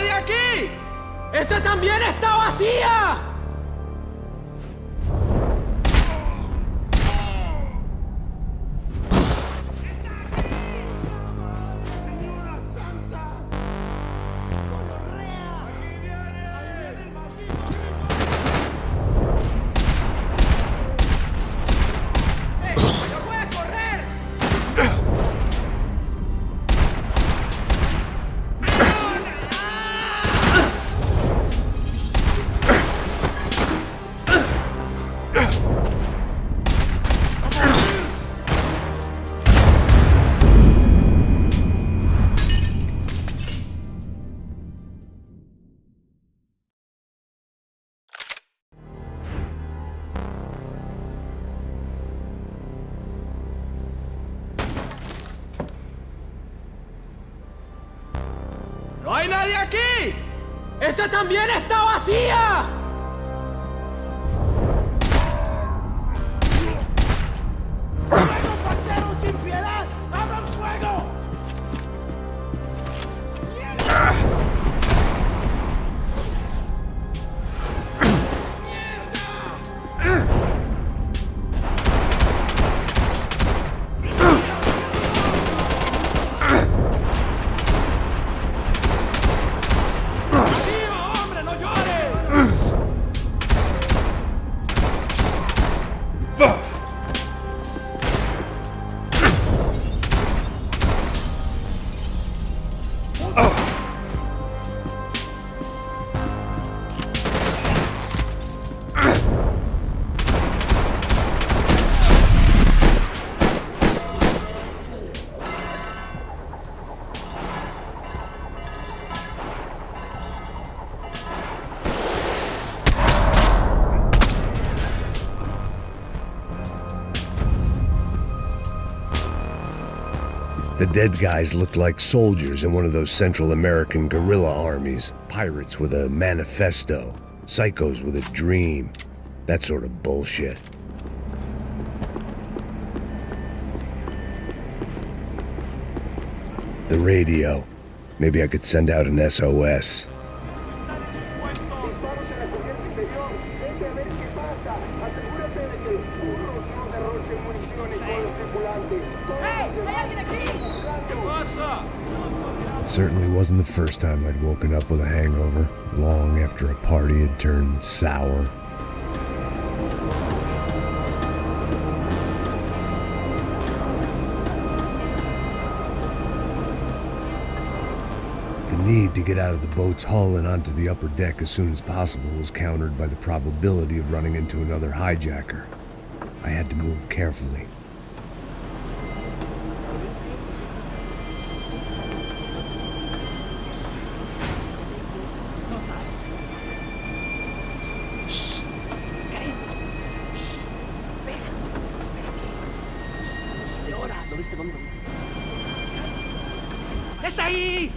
nadie aquí! ¡Esta también está vacía! ¡No hay nadie aquí! ¡Esta también está vacía! ¡Fuego, parceros, sin piedad! ¡Abran fuego! The dead guys looked like soldiers in one of those Central American guerrilla armies. Pirates with a manifesto. Psychos with a dream. That sort of bullshit. The radio. Maybe I could send out an SOS. Disparos en la corriente inferior. Vete a ver qué pasa. Asegúrate de que los burros no derrochen municiones con los tripulantes. Todos los demás están buscando. It certainly wasn't the first time I'd woken up with a hangover, long after a party had turned sour. The need to get out of the boat's hull and onto the upper deck as soon as possible was countered by the probability of running into another hijacker. I had to move carefully. ¡Está ahí!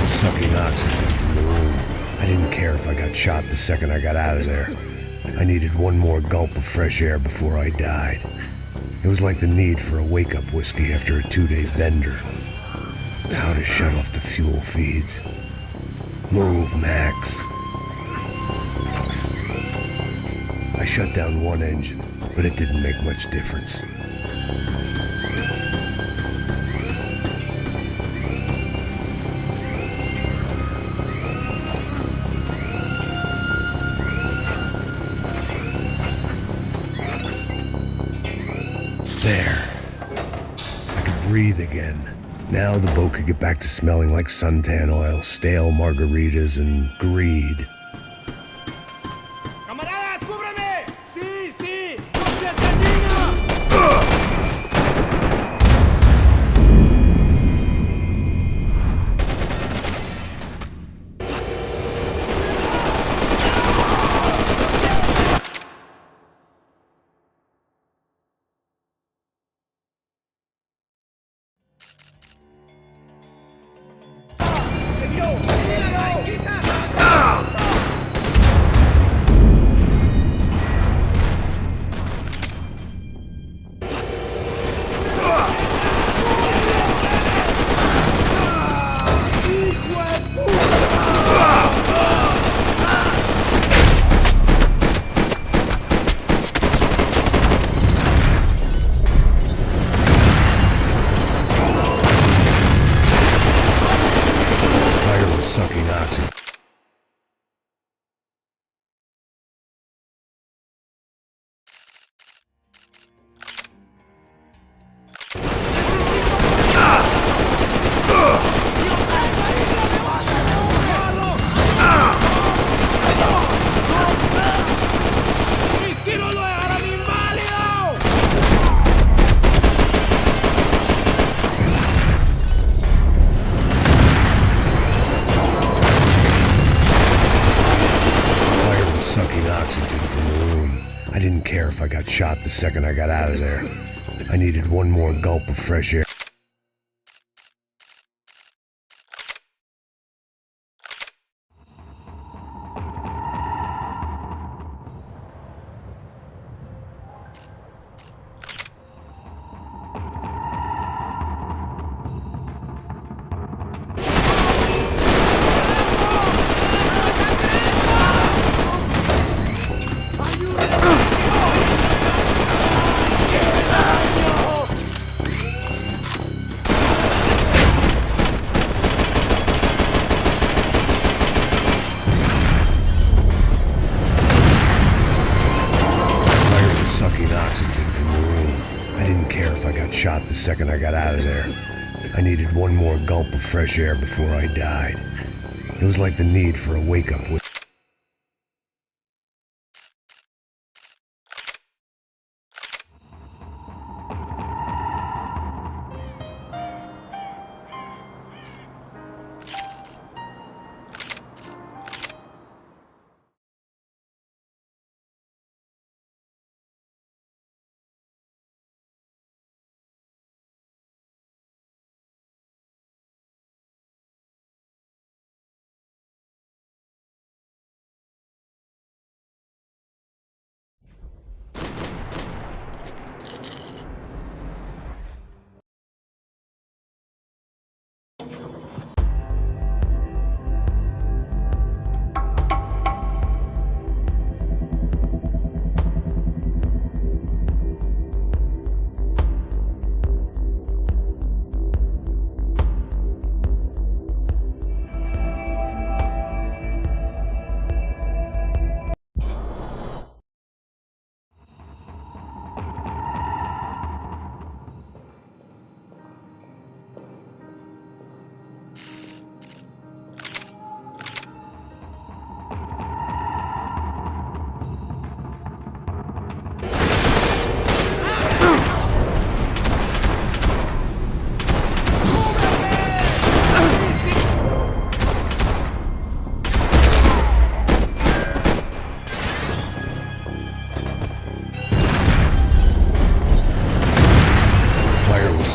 Sucking oxygen from the room. I didn't care if I got shot the second I got out of there. I needed one more gulp of fresh air before I died. It was like the need for a wake-up whiskey after a 2-day bender. How to shut off the fuel feeds. Move, Max. I shut down one engine, but it didn't make much difference. There. I could breathe again. Now the boat could get back to smelling like suntan oil, stale margaritas, and greed. sucking oxygen. Sucking oxygen from the room. I didn't care if I got shot the second I got out of there. I needed one more gulp of fresh air. Sucking oxygen from the room. I didn't care if I got shot the second I got out of there. I needed one more gulp of fresh air before I died. It was like the need for a wake-up.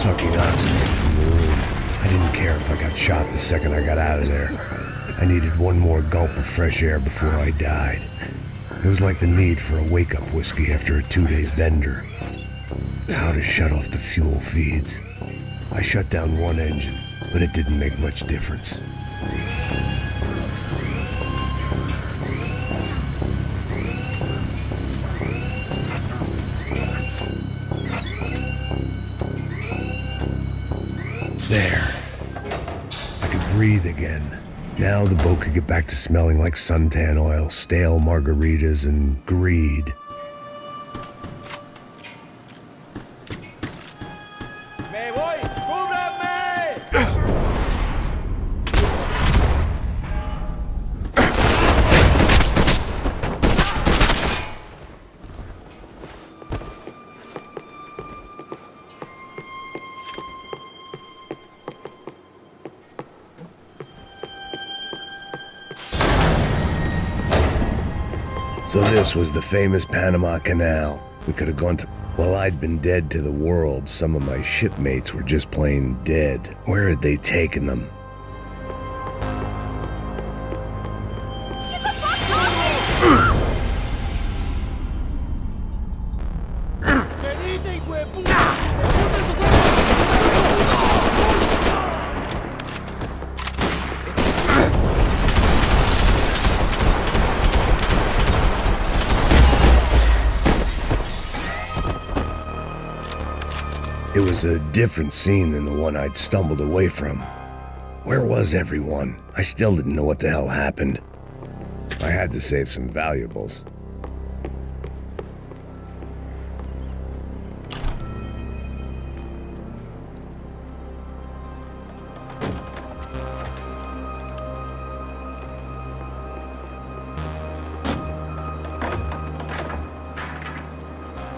Sucking oxygen from the room. I didn't care if I got shot the second I got out of there. I needed one more gulp of fresh air before I died. It was like the need for a wake-up whiskey after a 2-day bender. How to shut off the fuel feeds. I shut down one engine, but it didn't make much difference. There. I could breathe again. Now the boat could get back to smelling like suntan oil, stale margaritas, and greed. ¡Me voy! ¡Cúbranme! So this was the famous Panama Canal. We could have gone to... While I'd been dead to the world, some of my shipmates were just plain dead. Where had they taken them? It was a different scene than the one I'd stumbled away from. Where was everyone? I still didn't know what the hell happened. I had to save some valuables.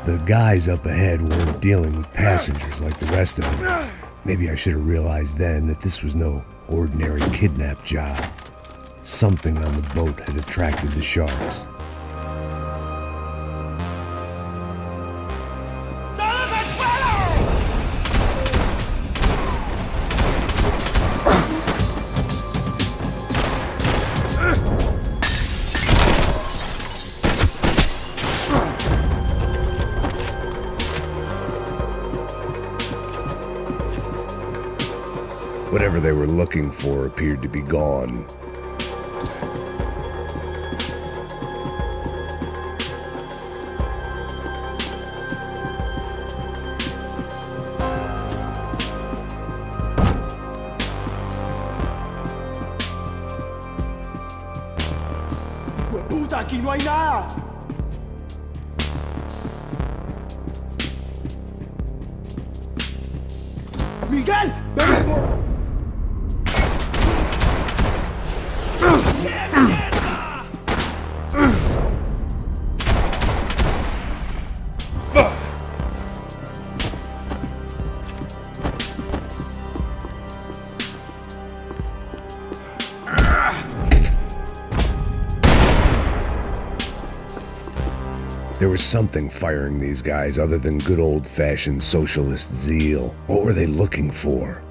The guys up ahead weren't dealing with passengers like the rest of them. Maybe I should have realized then that this was no ordinary kidnap job. Something on the boat had attracted the sharks. Whatever they were looking for appeared to be gone. ¡Puta, aquí no hay nada! ¡Miguel! ¡Ven! There was something firing these guys other than good old-fashioned socialist zeal. What were they looking for?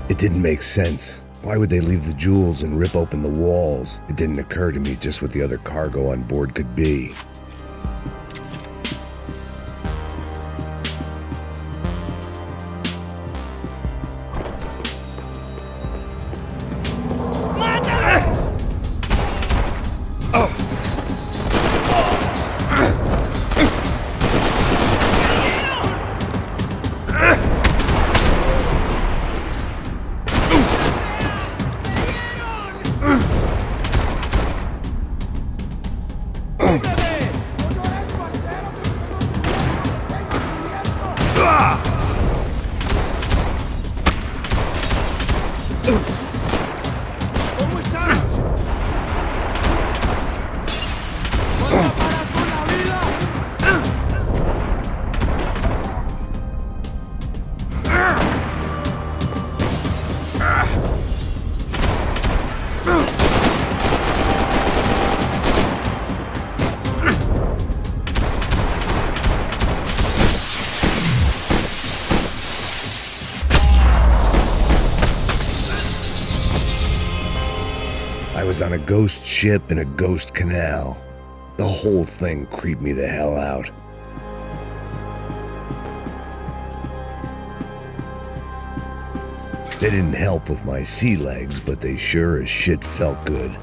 It didn't make sense. Why would they leave the jewels and rip open the walls? It didn't occur to me just what the other cargo on board could be. I was on a ghost ship in a ghost canal. The whole thing creeped me the hell out. They didn't help with my sea legs, but they sure as shit felt good.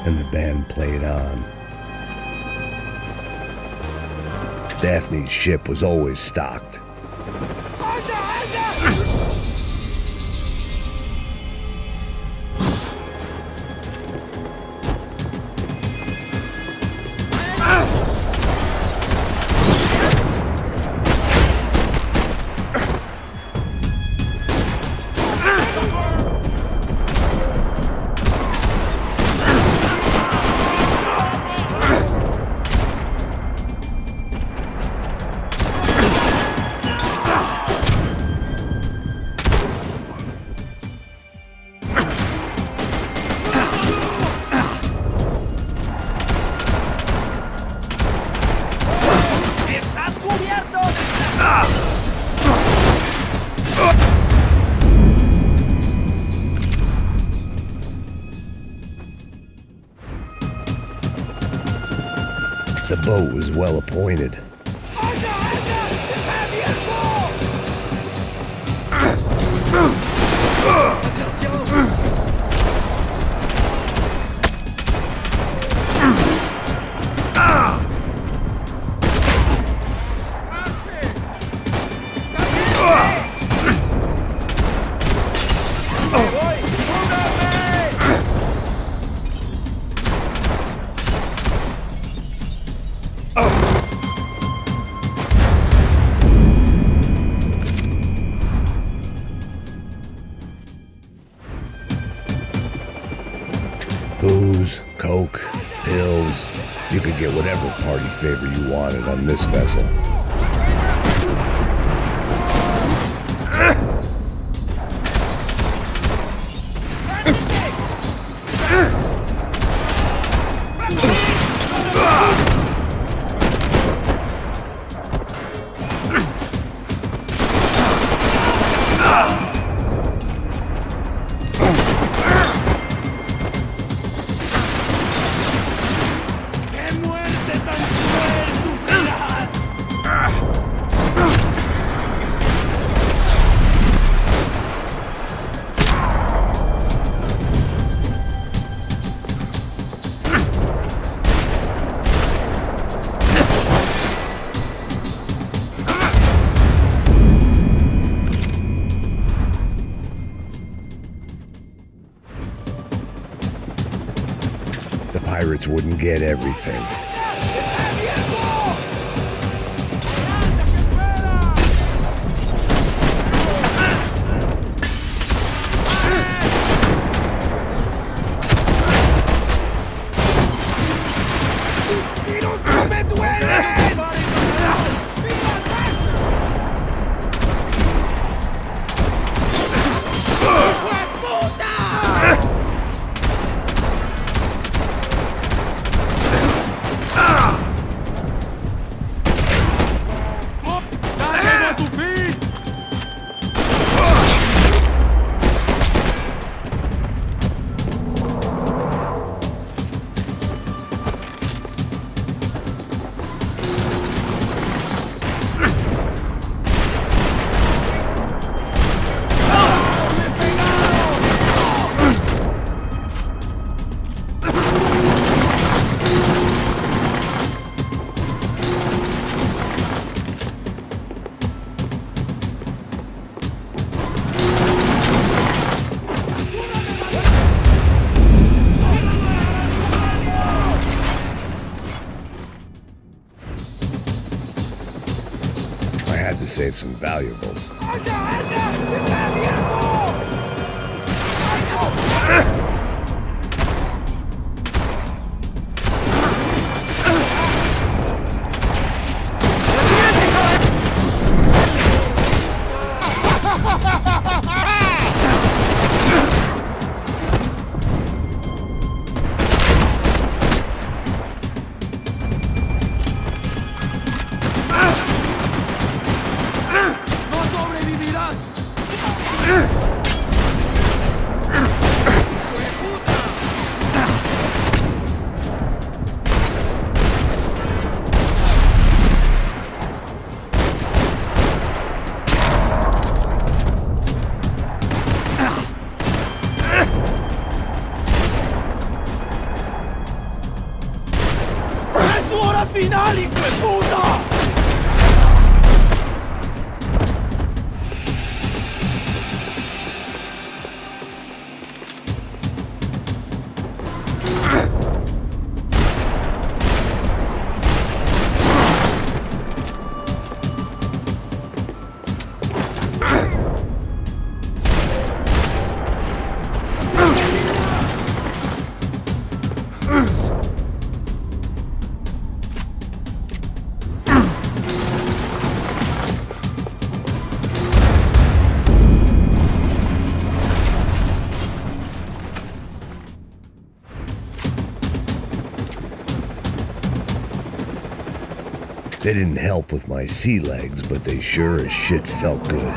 And the band played on. Daphne's ship was always stocked. The boat was well appointed. Booze, coke, pills. You could get whatever party favor you wanted on this vessel. The pirates wouldn't get everything. I had to save some valuables. ¡Es tu hora final, hijo de puta! They didn't help with my sea legs, but they sure as shit felt good.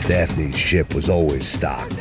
Daphne's ship was always stocked.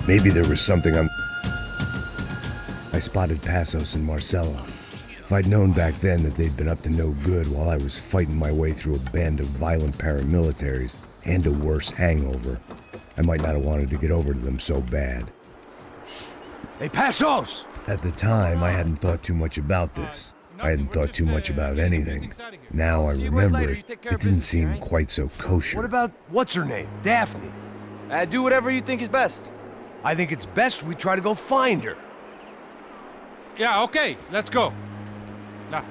Maybe there was something on... I spotted Passos and Marcella. If I'd known back then that they'd been up to no good while I was fighting my way through a band of violent paramilitaries and a worse hangover, I might not have wanted to get over to them so bad. Hey, Passos! At the time, I hadn't thought too much about this. I hadn't thought too much about anything. Now I remember it didn't seem quite so kosher. What about what's-her-name? Daphne? Do whatever you think is best. I think it's best we try to go find her. Yeah, okay, let's go. Now.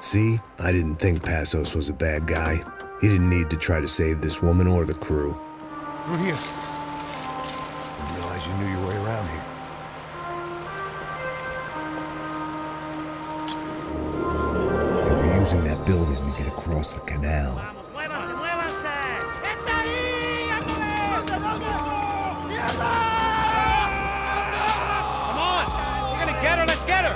See? I didn't think Passos was a bad guy. He didn't need to try to save this woman or the crew. Through here. Didn't realize you knew your way around here. They were using that building to get across the canal. Get her, let's get her!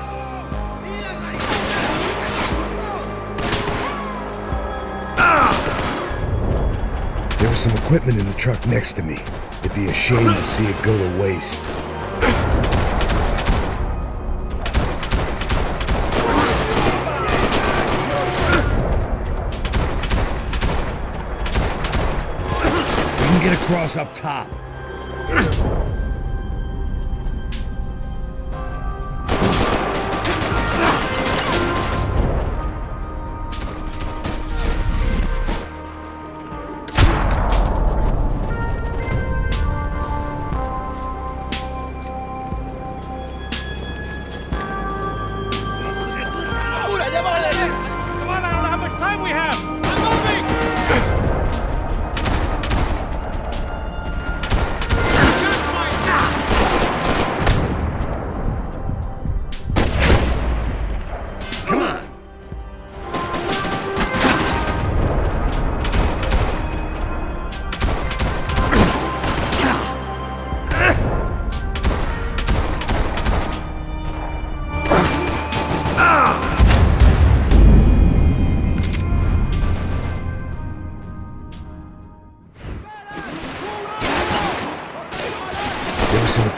There was some equipment in the truck next to me. It'd be a shame to see it go to waste. We can get across up top.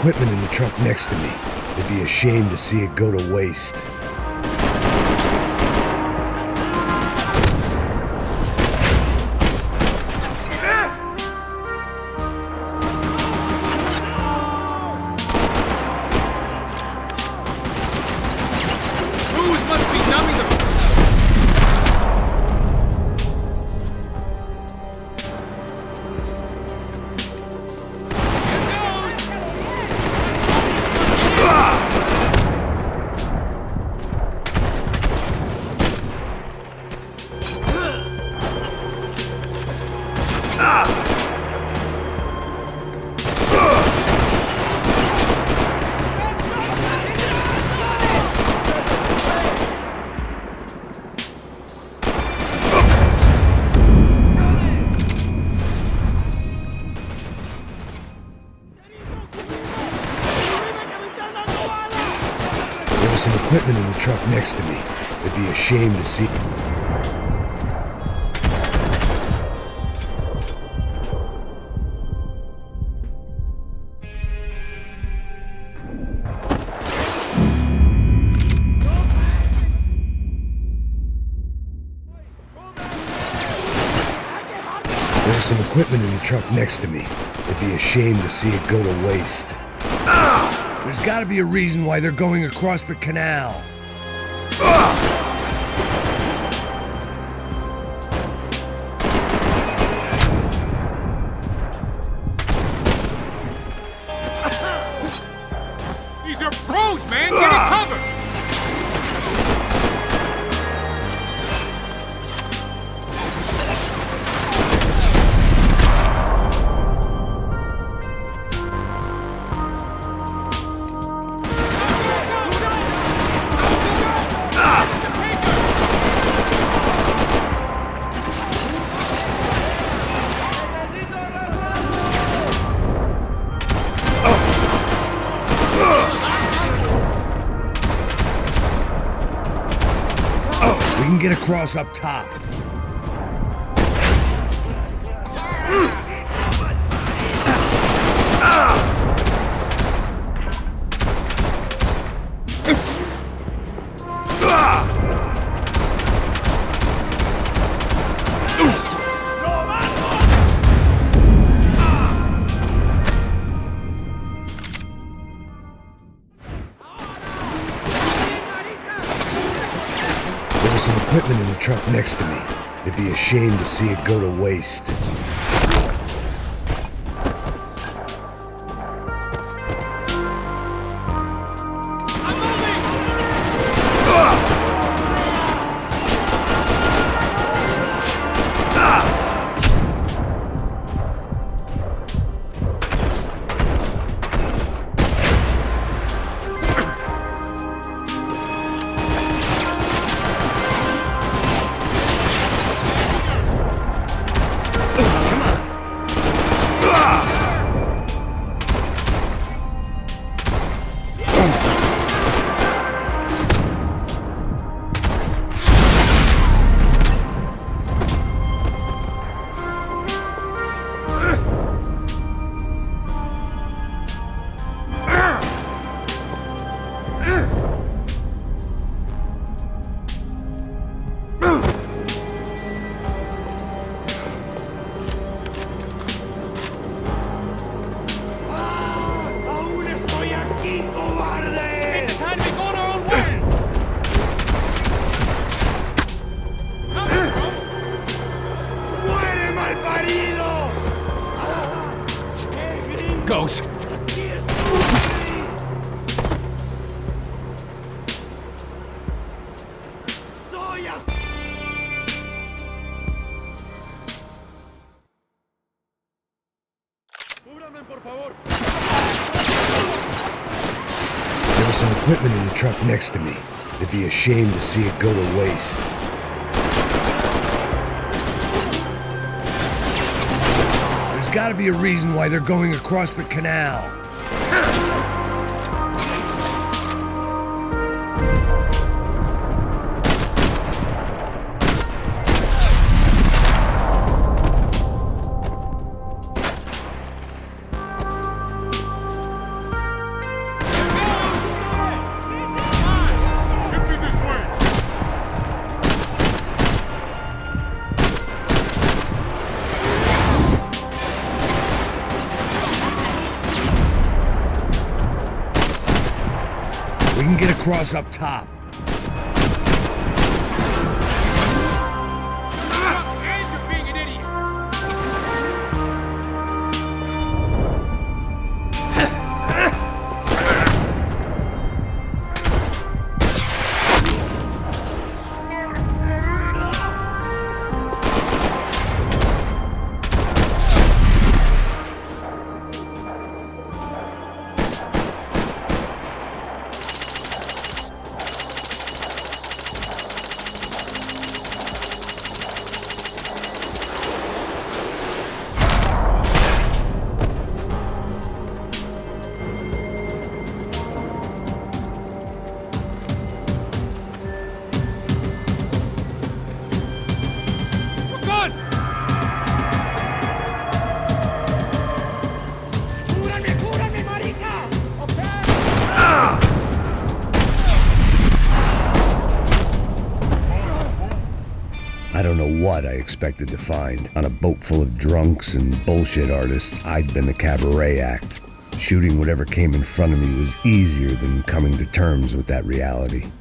equipment in the truck next to me. It'd be a shame to see it go to waste. There was some equipment in the truck next to me. It'd be a shame to see. There was some equipment in the truck next to me. It'd be a shame to see it go to waste. There's gotta be a reason why they're going across the canal. These are pros, man! Get it covered! We can get across up top. There was some equipment in the truck next to me. It'd be a shame to see it go to waste. Goes. There was some equipment in the truck next to me. It'd be a shame to see it go to waste. There's gotta be a reason why they're going across the canal. cross up top. And you're being an idiot! I don't know what I expected to find. On a boat full of drunks and bullshit artists, I'd been the cabaret act. Shooting whatever came in front of me was easier than coming to terms with that reality.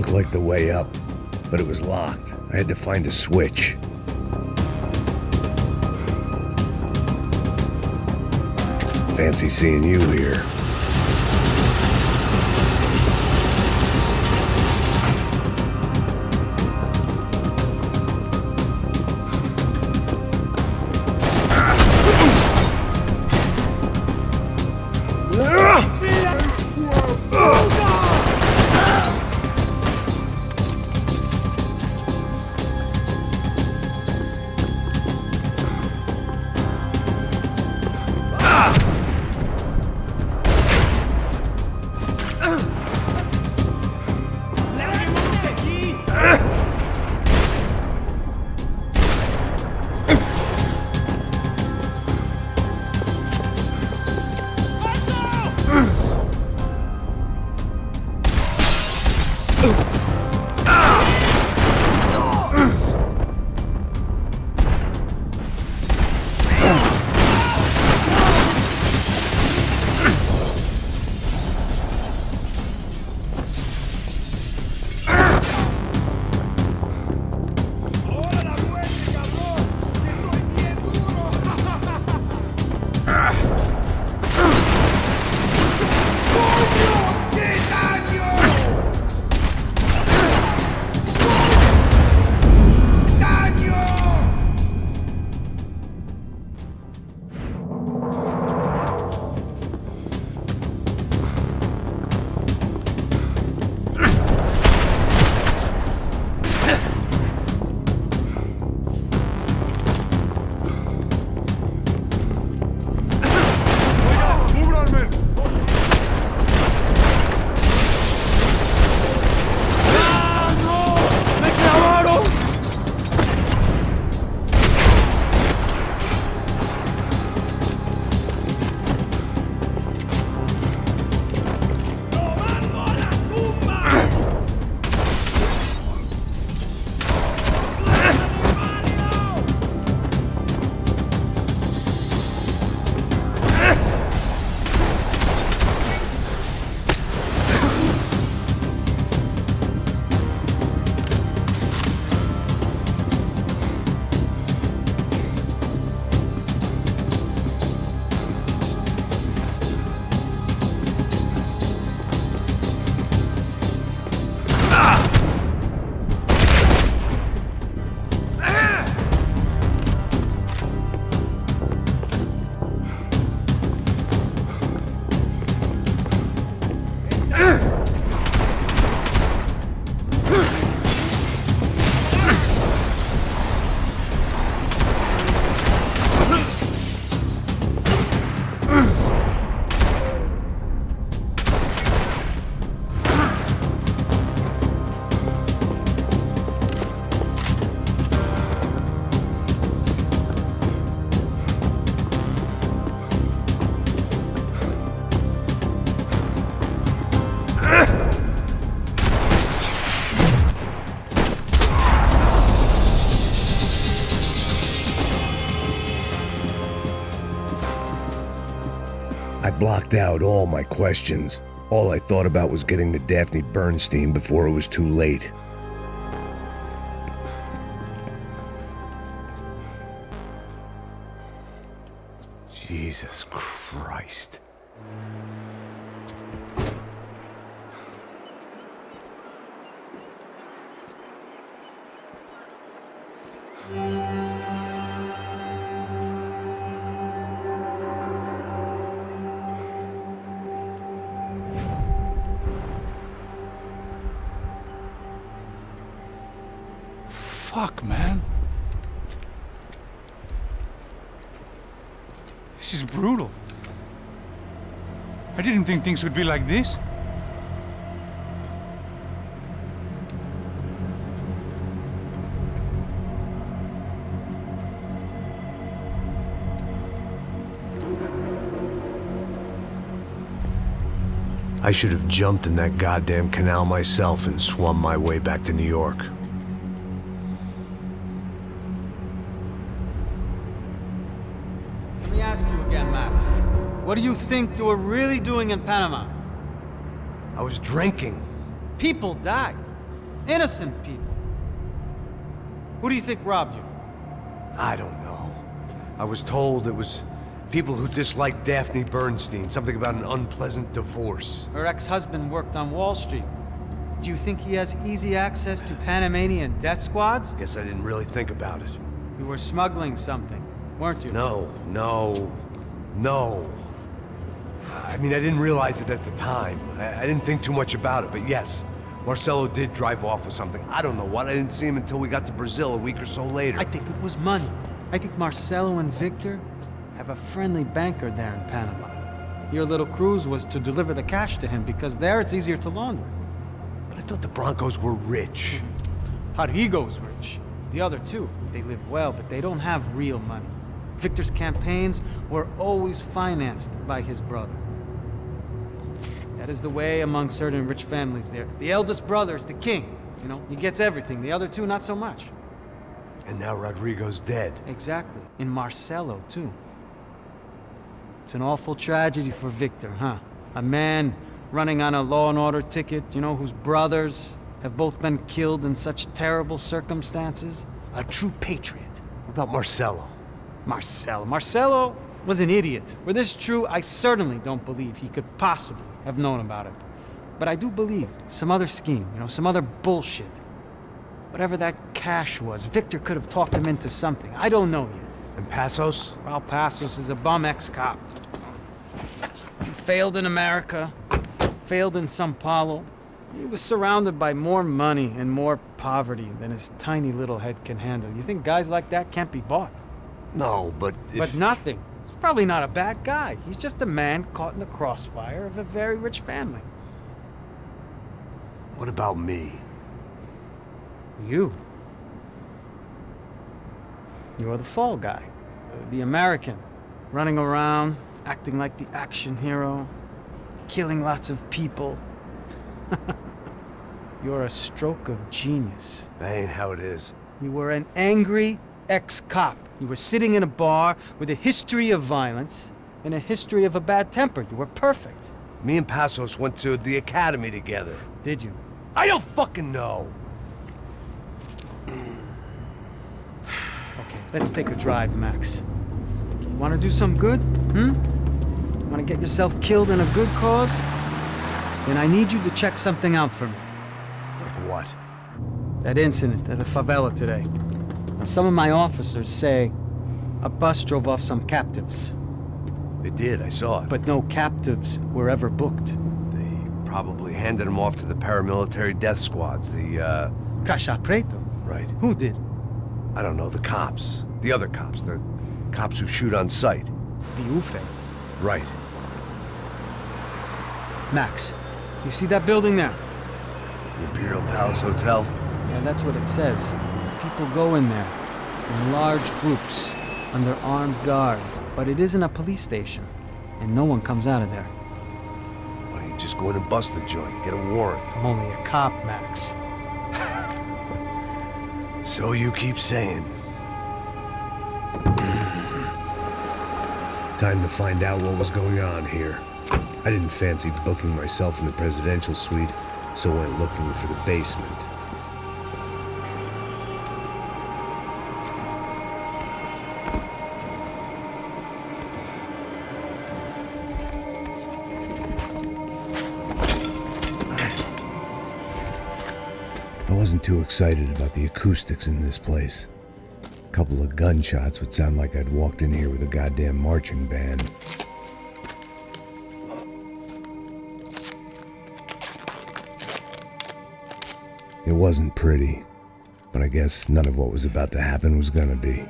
looked like the way up, but it was locked. I had to find a switch. Fancy seeing you here. I blocked out all my questions. All I thought about was getting to Daphne Bernstein before it was too late. Jesus Christ. Fuck, man. This is brutal. I didn't think things would be like this. I should have jumped in that goddamn canal myself and swum my way back to New York. Let me ask you again, Max. What do you think you were really doing in Panama? I was drinking. People died. Innocent people. Who do you think robbed you? I don't know. I was told it was people who disliked Daphne Bernstein, something about an unpleasant divorce. Her ex-husband worked on Wall Street. Do you think he has easy access to Panamanian death squads? Guess I didn't really think about it. You were smuggling something, weren't you? No. I mean, I didn't realize it at the time. I didn't think too much about it, but yes, Marcelo did drive off with something. I don't know what. I didn't see him until we got to Brazil a week or so later. I think it was money. I think Marcelo and Victor have a friendly banker there in Panama. Your little cruise was to deliver the cash to him because there it's easier to launder. But I thought the Broncos were rich. Rodrigo's rich. The other two, they live well, but they don't have real money. Victor's campaigns were always financed by his brother. That is the way among certain rich families there. The eldest brother is the king. You know, he gets everything. The other two, not so much. And now Rodrigo's dead. Exactly. And Marcelo, too. It's an awful tragedy for Victor, huh? A man running on a law and order ticket, you know, whose brothers have both been killed in such terrible circumstances. A true patriot. What about Marcelo? Marcelo was an idiot. Were this true, I certainly don't believe he could possibly have known about it. But I do believe some other scheme, you know, some other bullshit. Whatever that cash was, Victor could have talked him into something. I don't know yet. And Passos? Well, Passos is a bum ex-cop. He failed in America, failed in Sao Paulo. He was surrounded by more money and more poverty than his tiny little head can handle. You think guys like that can't be bought? No, but if... But nothing. He's probably not a bad guy. He's just a man caught in the crossfire of a very rich family. What about me? You. You're the fall guy. The American. Running around, acting like the action hero. Killing lots of people. You're a stroke of genius. That ain't how it is. You were an angry ex-cop. You were sitting in a bar with a history of violence and a history of a bad temper. You were perfect. Me and Passos went to the academy together. Did you? I don't fucking know! Okay, let's take a drive, Max. You want to do some good? Want to get yourself killed in a good cause? Then I need you to check something out for me. Like what? That incident at the favela today. Now, some of my officers say a bus drove off some captives. They did, I saw it. But no captives were ever booked. They probably handed them off to the paramilitary death squads, the, Caixa Preto? Right. Who did? I don't know, the cops. The other cops, the cops who shoot on sight. The UFE. Right. Max, you see that building there? The Imperial Palace Hotel? Yeah, that's what it says. People go in there, in large groups, under armed guard. But it isn't a police station, and no one comes out of there. Why don't you just go in and bust the joint, get a warrant? I'm only a cop, Max. So you keep saying. Time to find out what was going on here. I didn't fancy booking myself in the presidential suite, so went looking for the basement. I wasn't too excited about the acoustics in this place. A couple of gunshots would sound like I'd walked in here with a goddamn marching band. It wasn't pretty, but I guess none of what was about to happen was gonna be.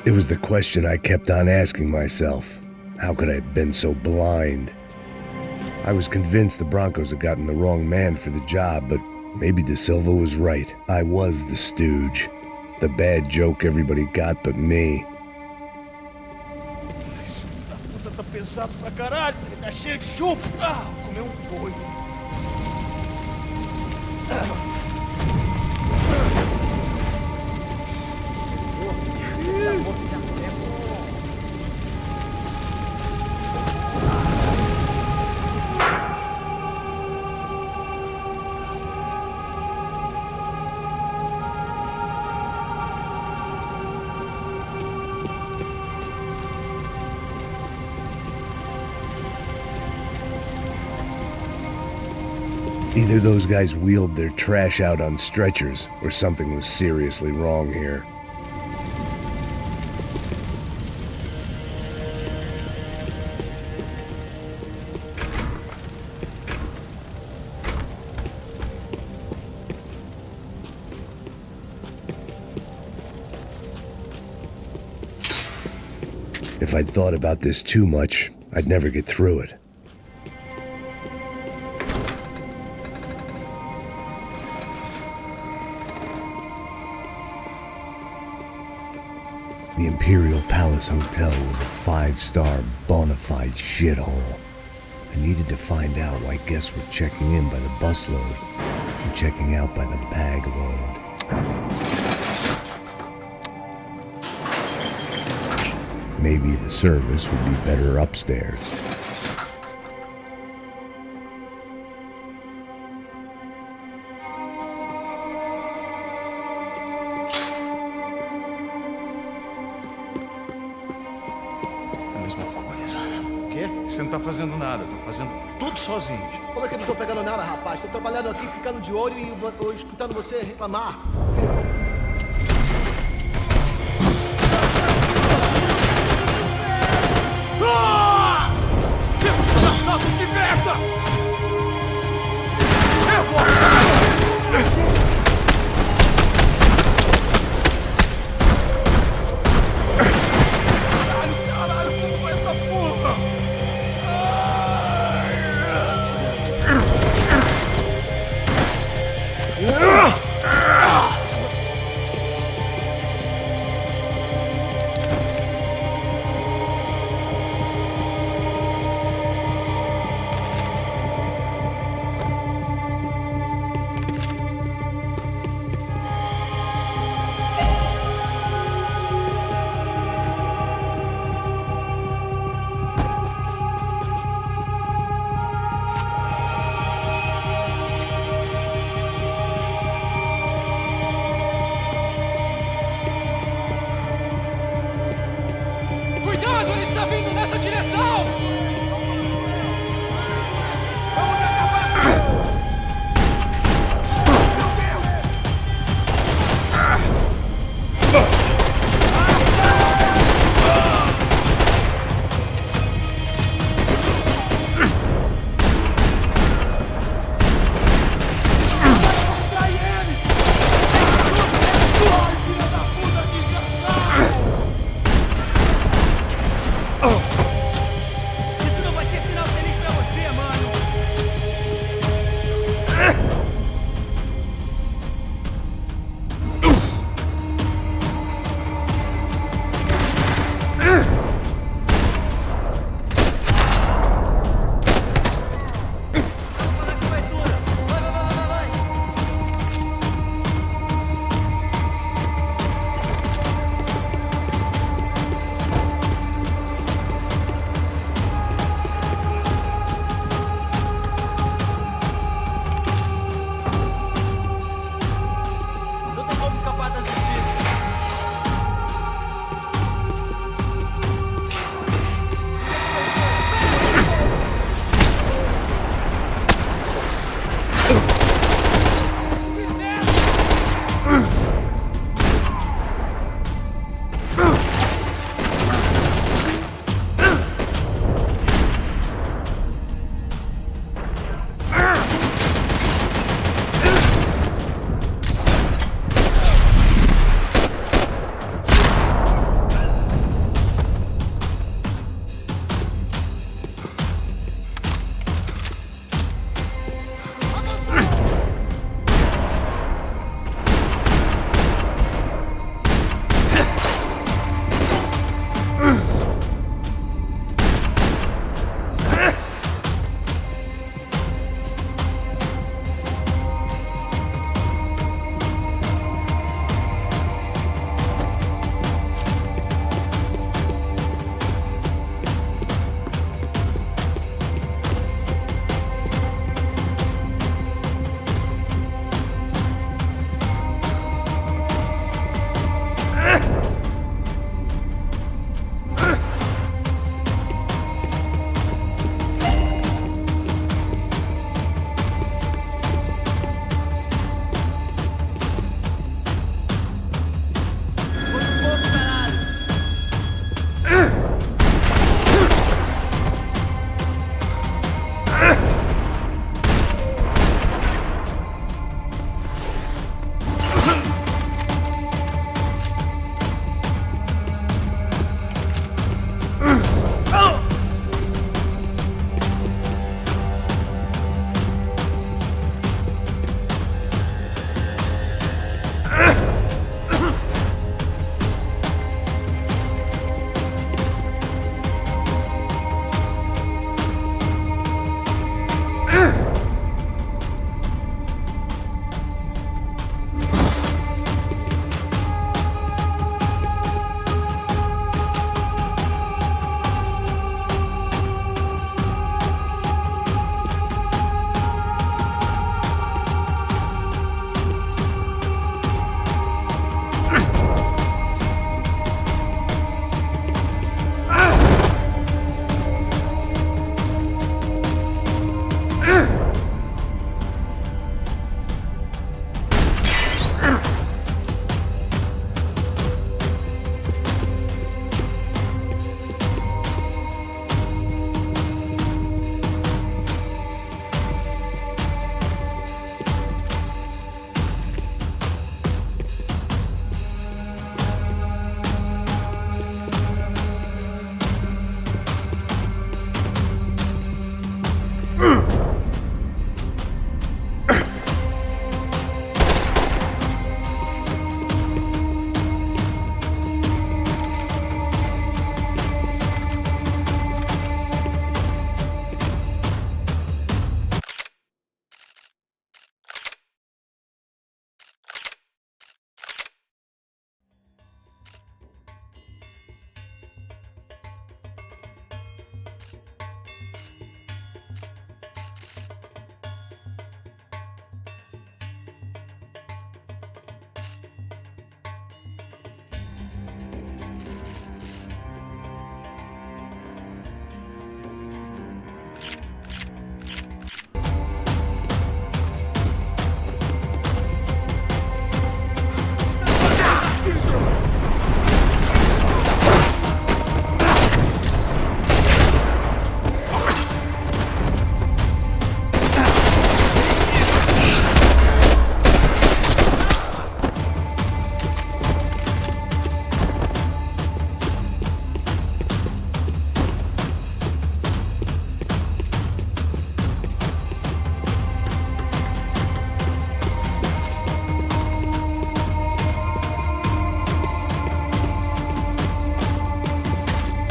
It was the question I kept on asking myself. How could I have been so blind? I was convinced the Broncos had gotten the wrong man for the job, but maybe De Silva was right. I was the stooge. The bad joke everybody got but me. Tá pesado pra caralho, tá cheio de chupa. Comeu doido. Either those guys wheeled their trash out on stretchers, or something was seriously wrong here. If I'd thought about this too much, I'd never get through it. The Imperial Palace Hotel was a 5-star bona fide shithole. I needed to find out why guests were checking in by the busload and checking out by the bag load. Maybe the service would be better upstairs. A mesma coisa. O quê? Você não tá fazendo nada, tá fazendo tudo sozinho. Como é que eu não tô pegando nada, rapaz? Tô trabalhando aqui, ficando de olho e escutando você reclamar. Se liberta! Caralho, como vai essa porra?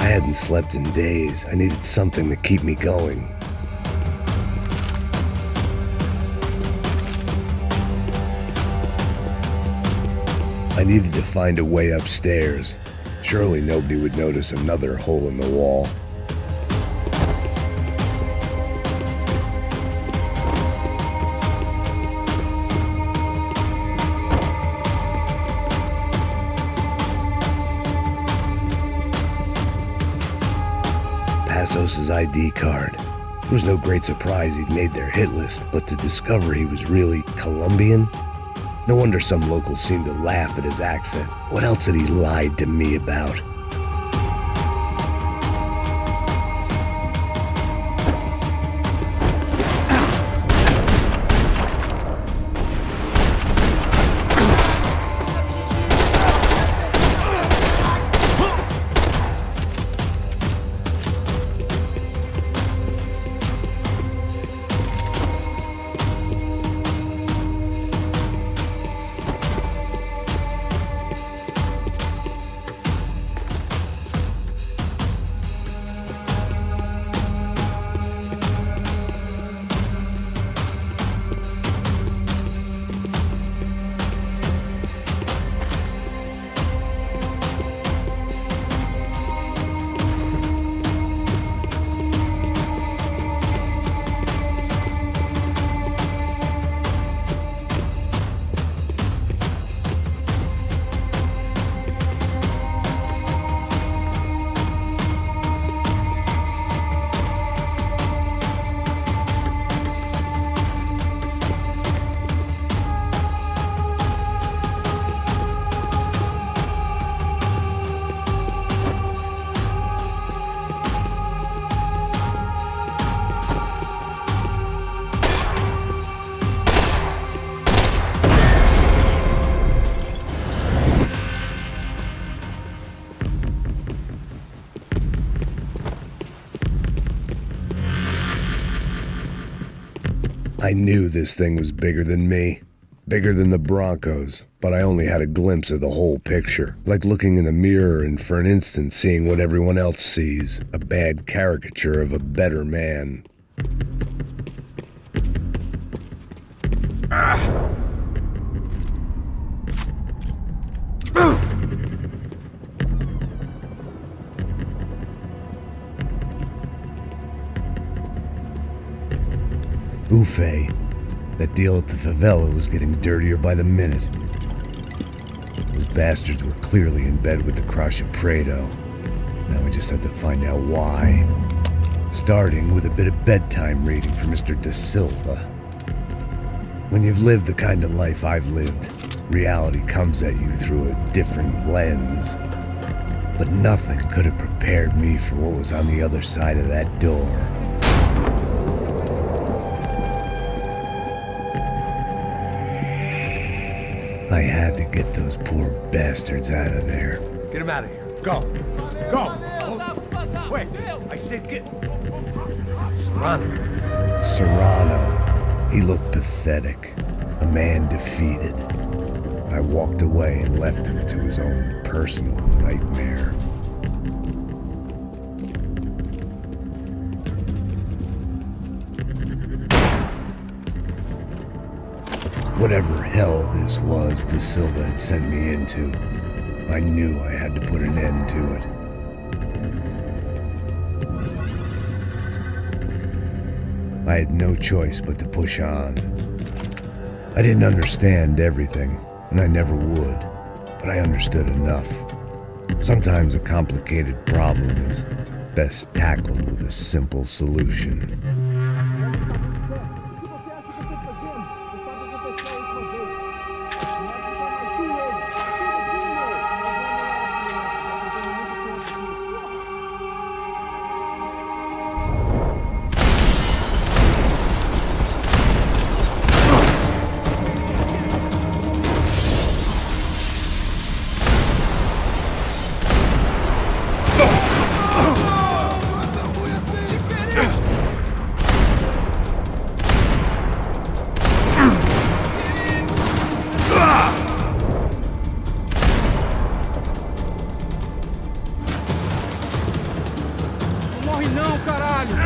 I hadn't slept in days. I needed something to keep me going. I needed to find a way upstairs. Surely nobody would notice another hole in the wall. Passos' ID card. It was no great surprise he'd made their hit list, but to discover he was really Colombian? No wonder some locals seemed to laugh at his accent. What else had he lied to me about? I knew this thing was bigger than me, bigger than the Broncos, but I only had a glimpse of the whole picture, like looking in the mirror and for an instant seeing what everyone else sees, a bad caricature of a better man. Ufe. That deal at the favela was getting dirtier by the minute. Those bastards were clearly in bed with the Crusher Prado. Now we just had to find out why. starting with a bit of bedtime reading for Mr. De Silva. When you've lived the kind of life I've lived, reality comes at you through a different lens. But nothing could have prepared me for what was on the other side of that door. I had to get those poor bastards out of there. Get him out of here. Go. Go. Wait. I said get... Serrano. Serrano. He looked pathetic. A man defeated. I walked away and left him to his own personal nightmare. Whatever hell this was De Silva had sent me into, I knew I had to put an end to it. I had no choice but to push on. I didn't understand everything, and I never would, but I understood enough. Sometimes a complicated problem is best tackled with a simple solution. Morre não, caralho!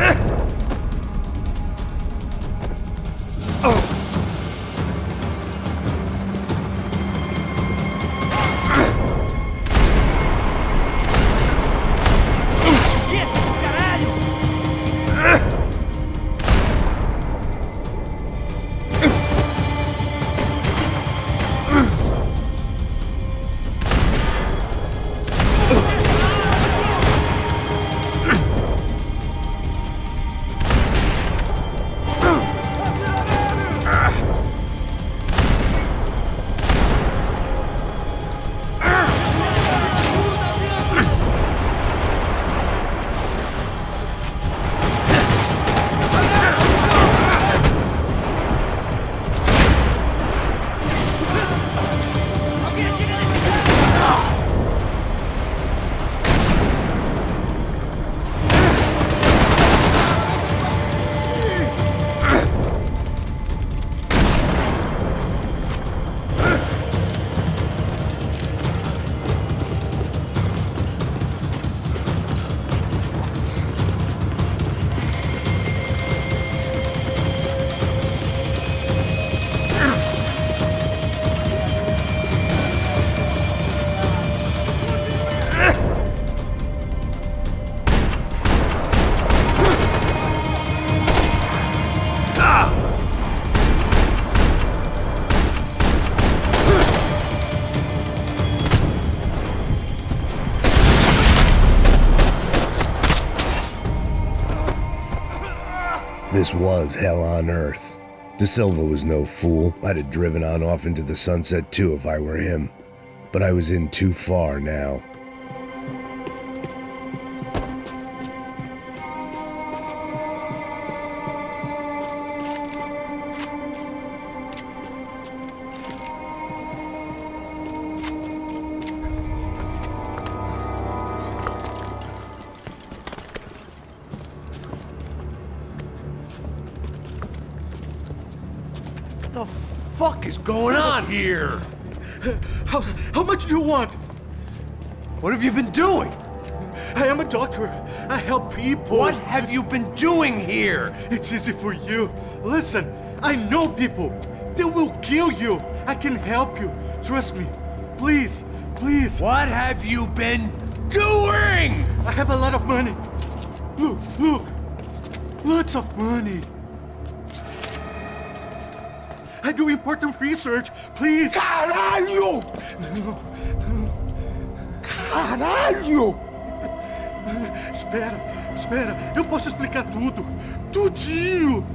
This was hell on earth. De Silva was no fool. I'd have driven on off into the sunset too if I were him. But I was in too far now. What the fuck is going on here? How much do you want? What have you been doing? I am a doctor. I help people. What have you been doing here? It's easy for you. Listen, I know people. They will kill you. I can help you. Trust me. Please, please. What have you been doing? I have a lot of money. Look, look. Lots of money. I do important research. Please. Caralho! No, Caralho! Espera, eu posso explicar tudo. Tudinho!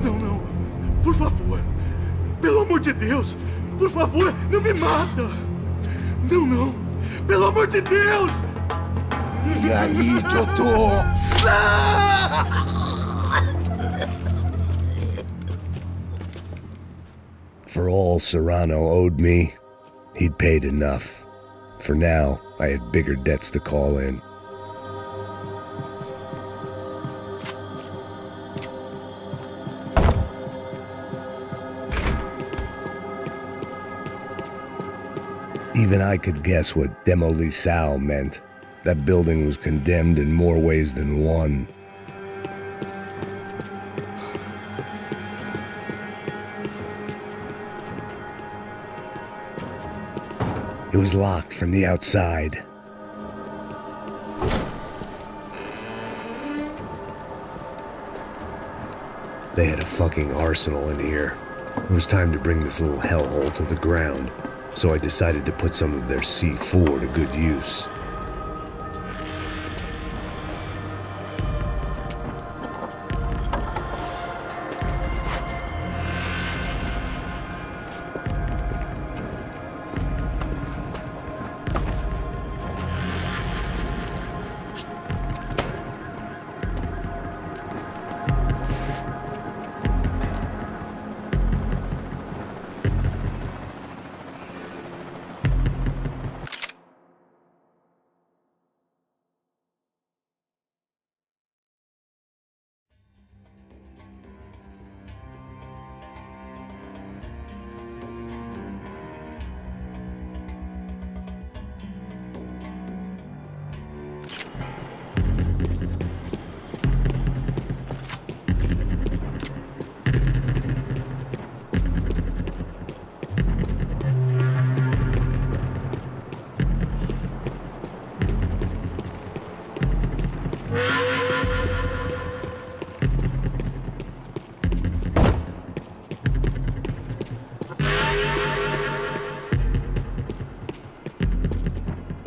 Não, por favor. Pelo amor de Deus, por favor, não me mata. Não, pelo amor de Deus! E aí, Totó? For all Serrano owed me, he'd paid enough. For now, I had bigger debts to call in. Even I could guess what demolisal meant. That building was condemned in more ways than one. It was locked from the outside. They had a fucking arsenal in here. It was time to bring this little hellhole to the ground, so I decided to put some of their C4 to good use.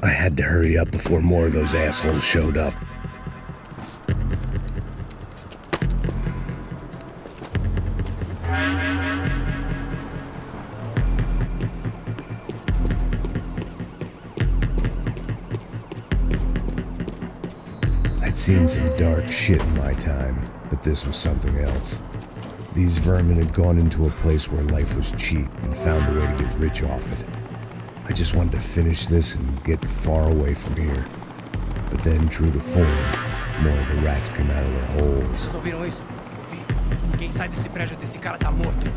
I had to hurry up before more of those assholes showed up. I'd seen some dark shit in my time, but this was something else. These vermin had gone into a place where life was cheap and found a way to get rich off it. I just wanted to finish this and get far away from here. But then, true to form, more of the rats come out of their holes. Vocês ouviram isso? Ouvi. Ninguém sai desse prédio até esse cara tá morto.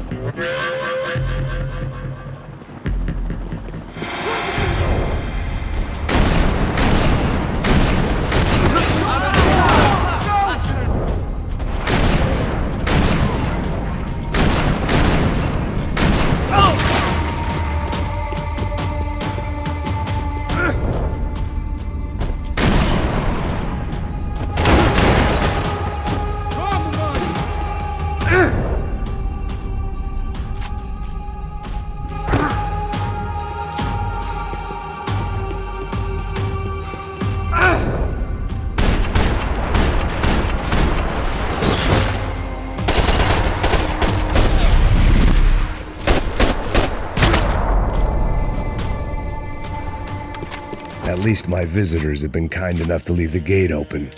At least my visitors have been kind enough to leave the gate open.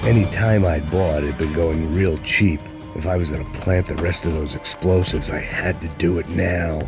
Any time I'd bought had been going real cheap. If I was gonna plant the rest of those explosives, I had to do it now.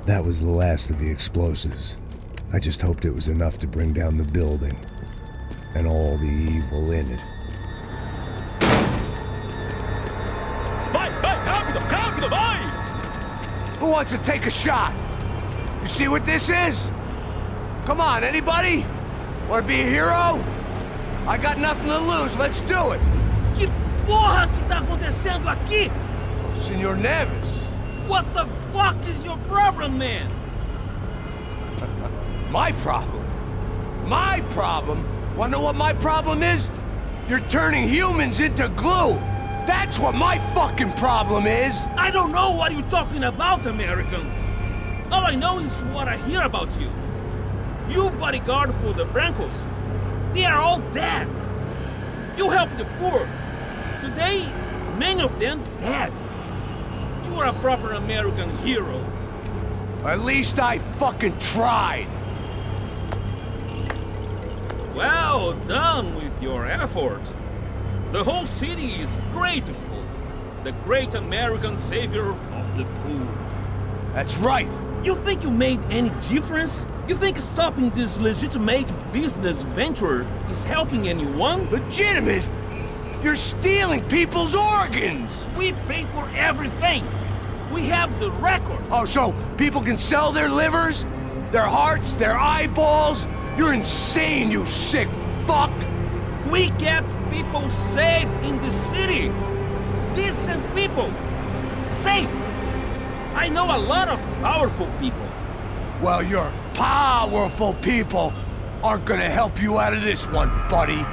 That was the last of the explosives. I just hoped it was enough to bring down the building and all the evil in it. Vai, rápido, rápido, vai! Who wants to take a shot? You see what this is? Come on, anybody? Want to be a hero? I got nothing to lose, let's do it! Que porra que tá acontecendo aqui? Senor Neves. What the fuck is your problem, man? My problem? My problem? Wanna know what my problem is? You're turning humans into glue! That's what my fucking problem is! I don't know what you're talking about, American. All I know is what I hear about you. You bodyguard for the Brancos. They are all dead. You help the poor. Today, many of them dead. You are a proper American hero. At least I fucking tried! Well done with your effort. The whole city is grateful. The great American savior of the poor. That's right! You think you made any difference? You think stopping this legitimate business venture is helping anyone? Legitimate? You're stealing people's organs! We pay for everything. We have the record. Oh, so people can sell their livers? Their hearts? Their eyeballs? You're insane, you sick fuck! We kept people safe in the city. Decent people. Safe. I know a lot of powerful people. Well, your powerful people aren't gonna help you out of this one, buddy.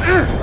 Ah!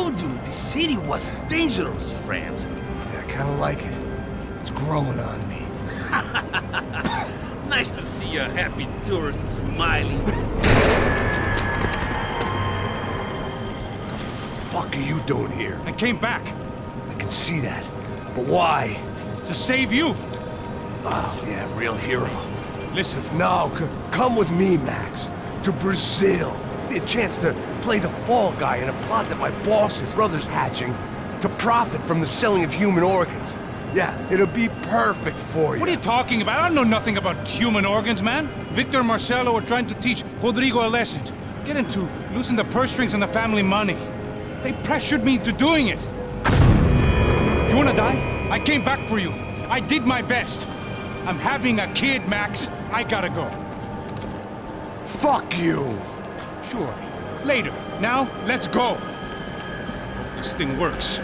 told you the city was dangerous, friend. Yeah, I kinda like it. It's growing on me. Nice to see a happy tourist smiling. What the fuck are you doing here? I came back I can see that. But why? to save you. Oh, yeah, real hero. Listen, Now, come with me, Max. To Brazil. Be a chance to play the fall guy in a plot that my boss's brother's hatching to profit from the selling of human organs. Yeah, it'll be perfect for you. what are you talking about? I don't know nothing about human organs, man. Victor and Marcelo were trying to teach Rodrigo a lesson. Get into losing the purse strings and the family money. They pressured me into doing it. You wanna die? I came back for you. I did my best. I'm having a kid, Max. I gotta go. Fuck you! Sure. Later. Now, let's go. Hope this thing works.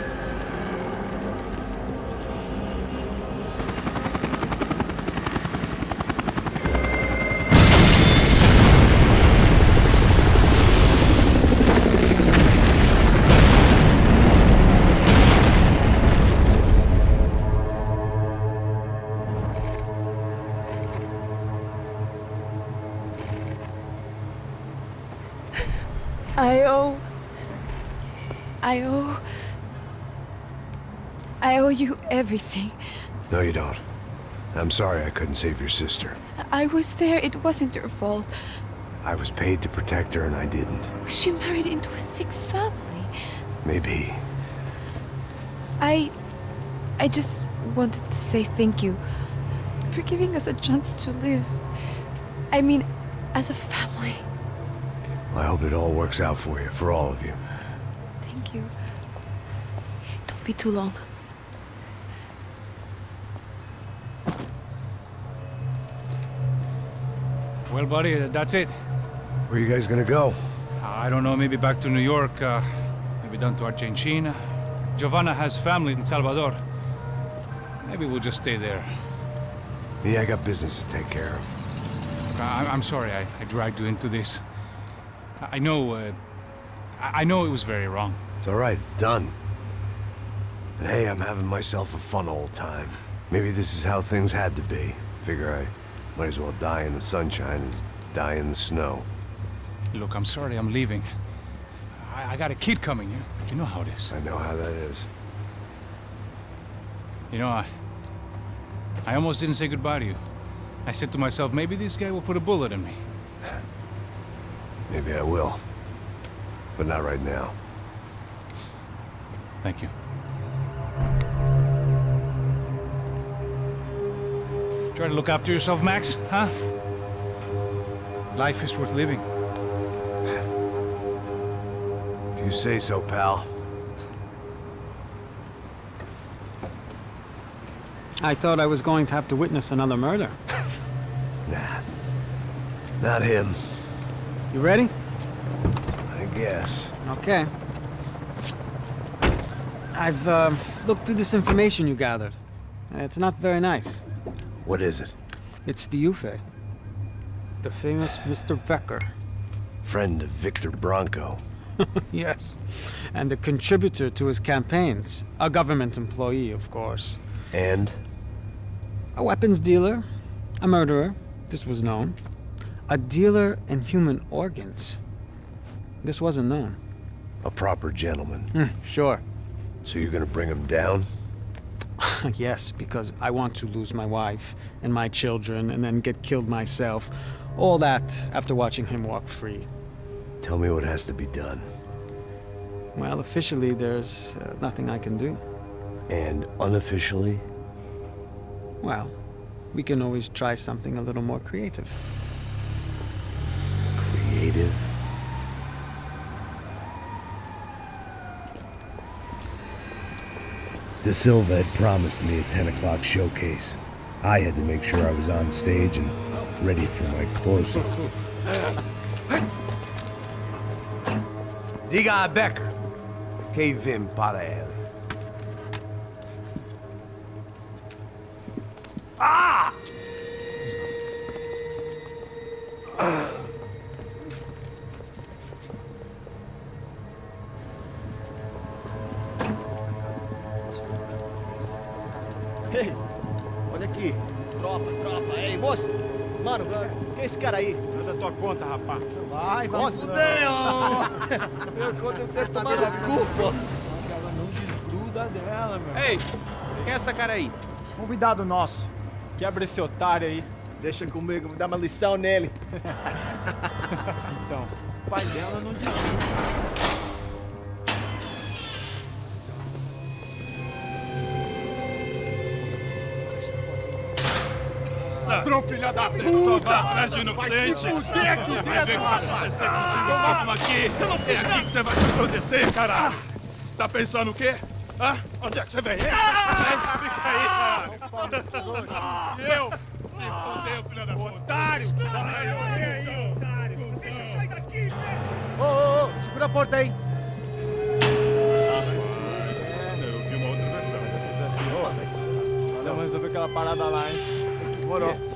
I owe you everything. No, you don't. I'm sorry I couldn't save your sister. I was there. It wasn't your fault. I was paid to protect her and I didn't. She married into a sick family. Maybe. I just wanted to say thank you for giving us a chance to live. I mean, as a family. I hope it all works out for you, for all of you. Thank you. Don't be too long. Well, buddy, that's it. Where are you guys gonna go? I don't know, maybe back to New York, maybe down to Argentina. Giovanna has family in Salvador. Maybe we'll just stay there. Me, I got business to take care of. I'm sorry I dragged you into this. I know it was very wrong. It's all right, it's done. And hey, I'm having myself a fun old time. Maybe this is how things had to be. Figure I might as well die in the sunshine as die in the snow. Look, I'm sorry I'm leaving. I got a kid coming. You know how it is. I know how that is. You know, I almost didn't say goodbye to you. I said to myself, maybe this guy will put a bullet in me. Maybe I will. But not right now. Thank you. Try to look after yourself, Max, huh? Life is worth living. If you say so, pal. I thought I was going to have to witness another murder. Nah. Not him. You ready? I guess. Okay. I've looked through this information you gathered. It's not very nice. What is it? It's the Ufe. The famous Mr. Becker. Friend of Victor Bronco. Yes. And a contributor to his campaigns. A government employee, of course. And? A weapons dealer. A murderer. This was known. A dealer in human organs. This wasn't known. A proper gentleman. Sure. So you're gonna bring him down? Yes, because I want to lose my wife and my children and then get killed myself. All that after watching him walk free. Tell me what has to be done. Well, officially, there's nothing I can do. And unofficially? Well, we can always try something a little more creative. Creative? De Silva had promised me a 10 o'clock showcase. I had to make sure I was on stage and ready for my close-up. Diga a Becker. Que vim para ele. Ah! Tropa. Ei, moço. Mano, quem é esse cara aí? Manda tua conta, rapaz. Vai, fudeu! Meu conta eu quero tomar no cu, pô. Ela não desgruda dela, meu. Ei, quem é essa cara aí? Convidado nosso. Quebra esse otário aí. Deixa comigo, me dá uma lição nele. Então, o pai dela não desgruda. Ladrão, filha da puta! Atrás de inocentes! Vai ver o que vai acontecer contigo. Vamos aqui! É aqui que você vai se acontecer, caralho! Tá pensando o quê? Hã? Onde é que você vem? Fica aí, caralho! Eu? Se fodeu, filha da puta! Otário! Vai, aí, otário! Deixa eu sair daqui, velho! Ô, segura a porta aí. Eu vi uma outra versão. Vamos resolver aquela parada lá, hein? Demorou. Chega aí.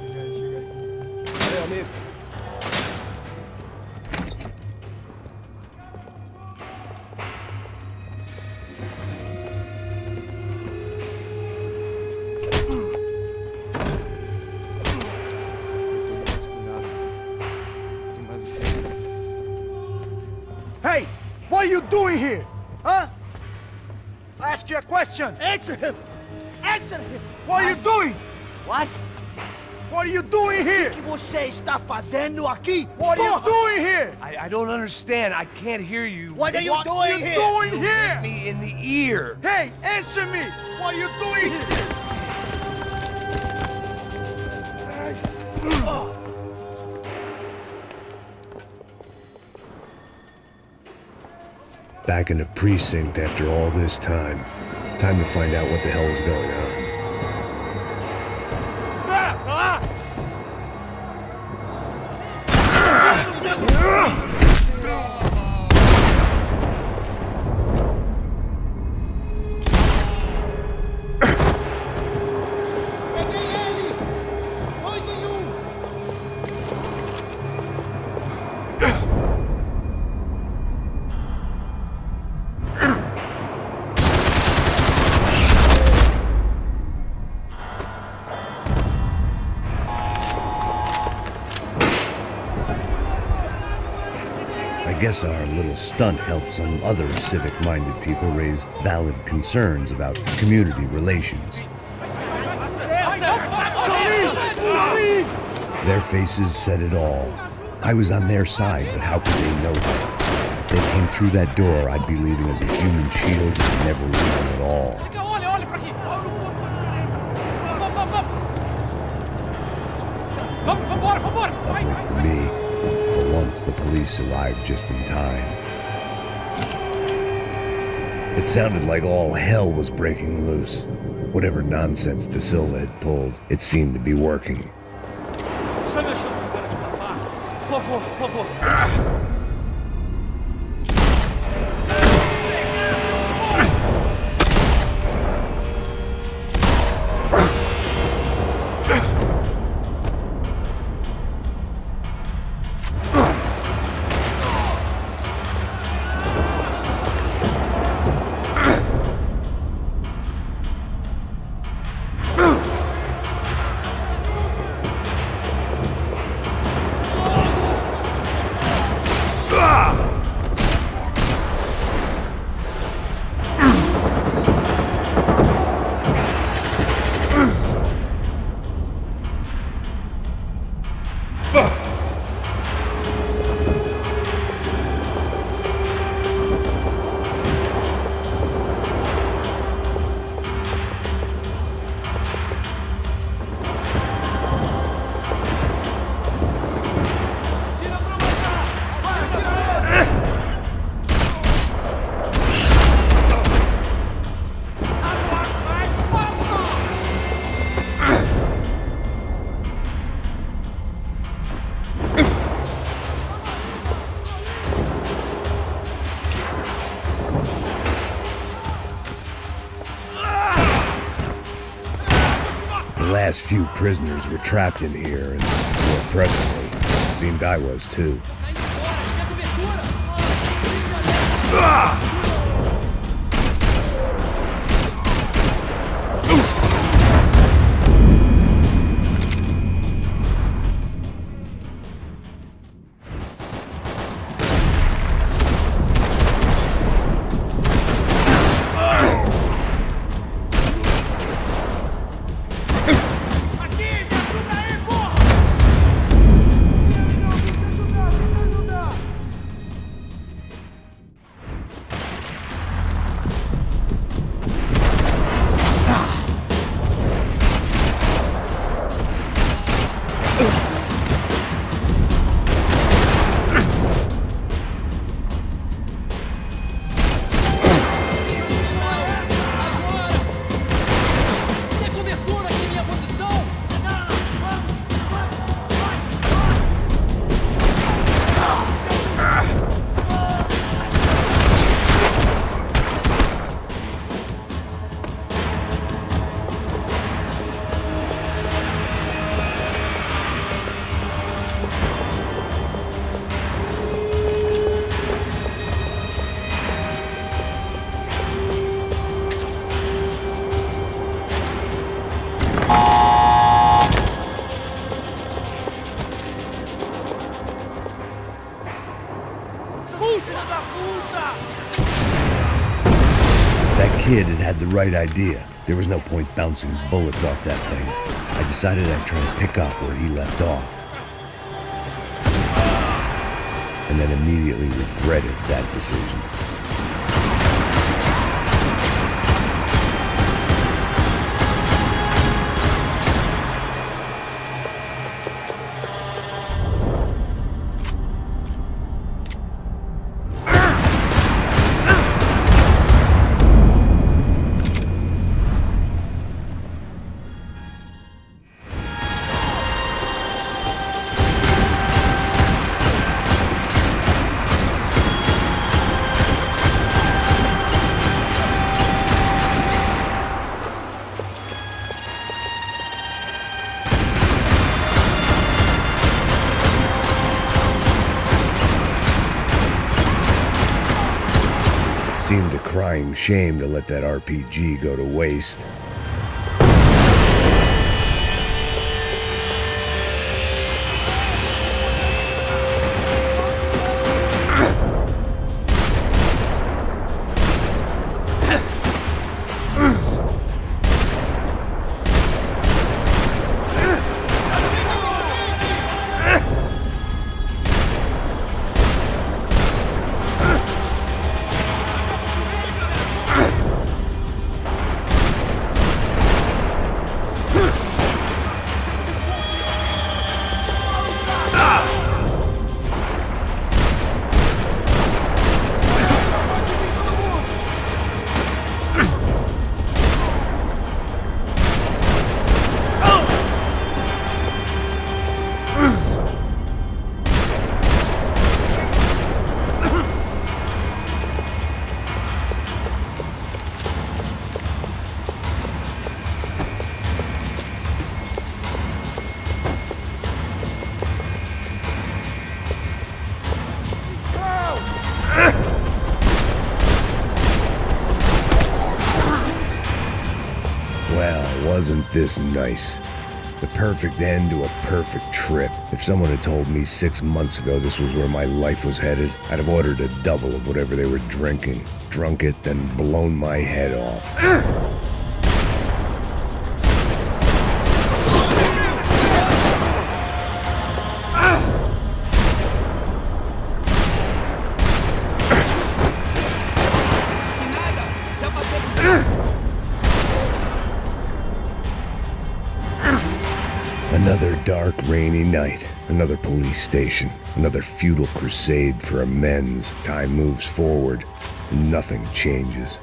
Valeu, amigo. Hey! What are you doing here? Huh? I ask you a question. Answer him! Answer him! What are you doing? What? What are you doing here? O que você está fazendo aqui? What are you doing here? I don't understand. I can't hear you. What are you What doing are you here? doing You here? Me in the ear. Hey, answer me! What are you doing here? Back in the precinct after all this time. Time to find out what the hell is going on. Peguei ele! 2 em 1! I guess our little stunt helped some other civic-minded people raise valid concerns about community relations. Their faces said it all. I was on their side, but how could they know that? If they came through that door, I'd be leaving as a human shield and never leaving at all. Olha pra aqui! Vamos, vambora! Luckily for me, for once the police arrived just in time. It sounded like all hell was breaking loose. Whatever nonsense De Silva had pulled, it seemed to be working. Está me achando com cara de matar? Por favor! The last few prisoners were trapped in here, and more pressingly, it seemed I was too. kid had had the right idea. There was no point bouncing bullets off that thing. I decided I'd try to pick up where he left off. And then immediately regretted that decision. Seemed a crying shame to let that RPG go to waste. Well, wasn't this nice? The perfect end to a perfect trip. If someone had told me 6 months ago this was where my life was headed, I'd have ordered a double of whatever they were drinking, drunk it, then blown my head off. Another dark, rainy night. Another police station. Another futile crusade for amends. Time moves forward. Nothing changes.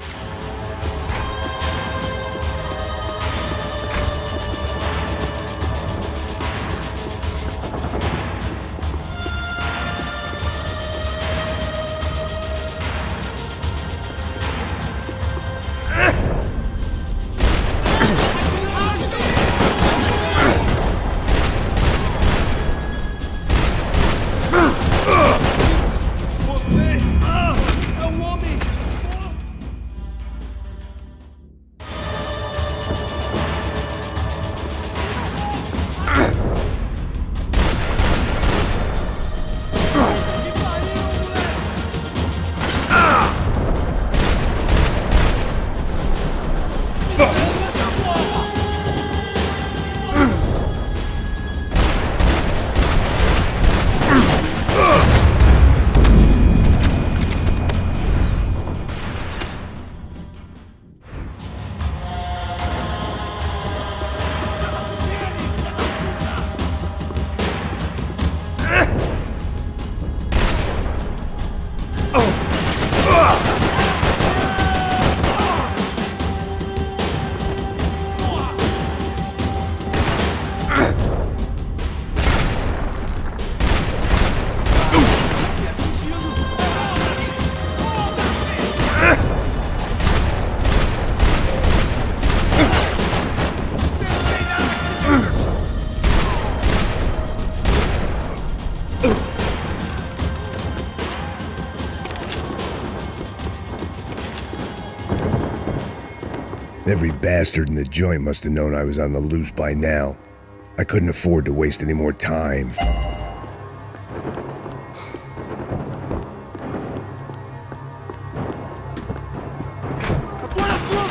Every bastard in the joint must have known I was on the loose by now. I couldn't afford to waste any more time. ¡Afuera,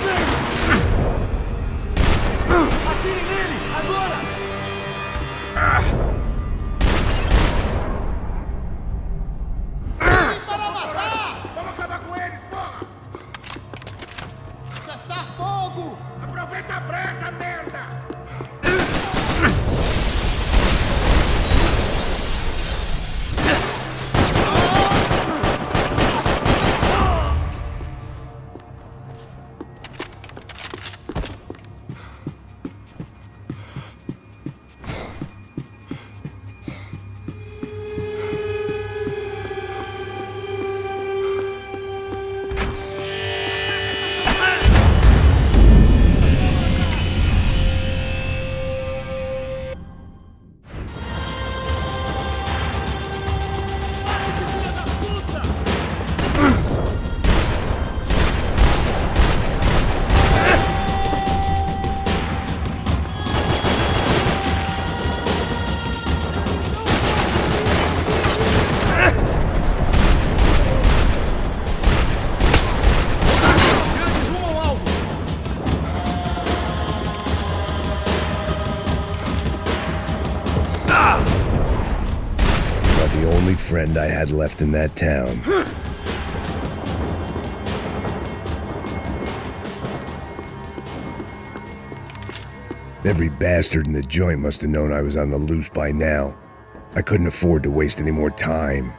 friend I had left in that town. Every bastard in the joint must have known I was on the loose by now. I couldn't afford to waste any more time.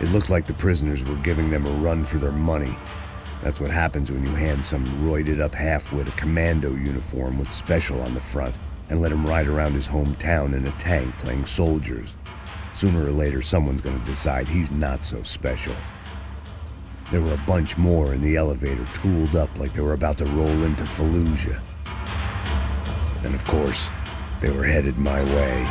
It looked like the prisoners were giving them a run for their money. That's what happens when you hand some roided-up halfwit a commando uniform with special on the front and let him ride around his hometown in a tank playing soldiers. Sooner or later, someone's gonna decide he's not so special. There were a bunch more in the elevator, tooled up like they were about to roll into Fallujah. And of course, they were headed my way.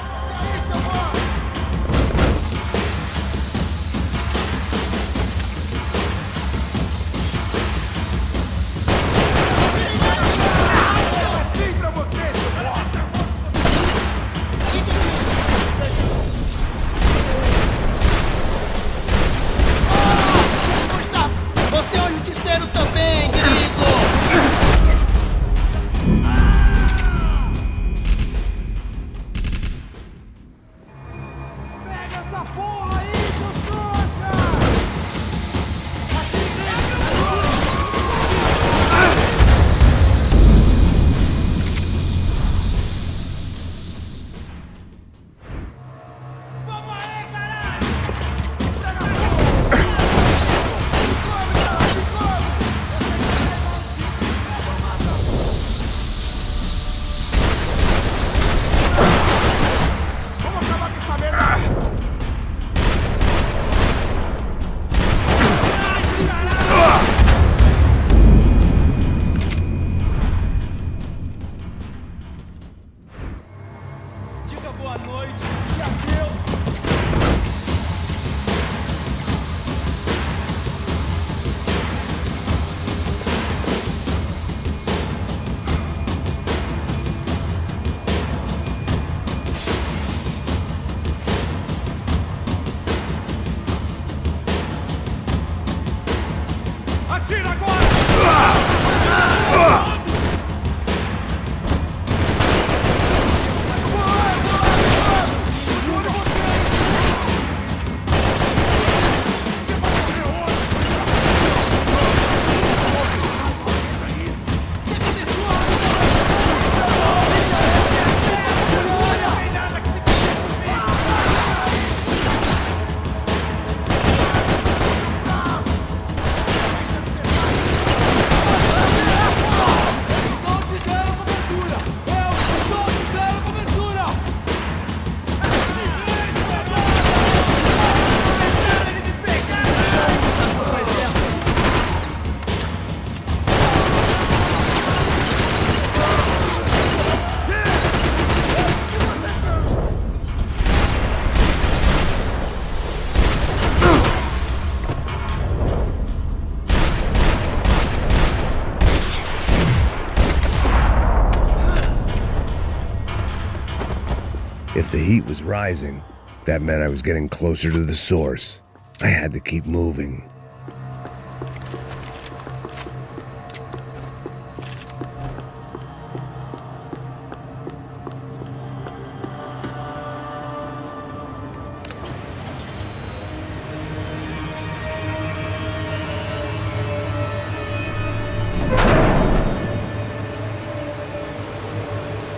If the heat was rising, that meant I was getting closer to the source. I had to keep moving.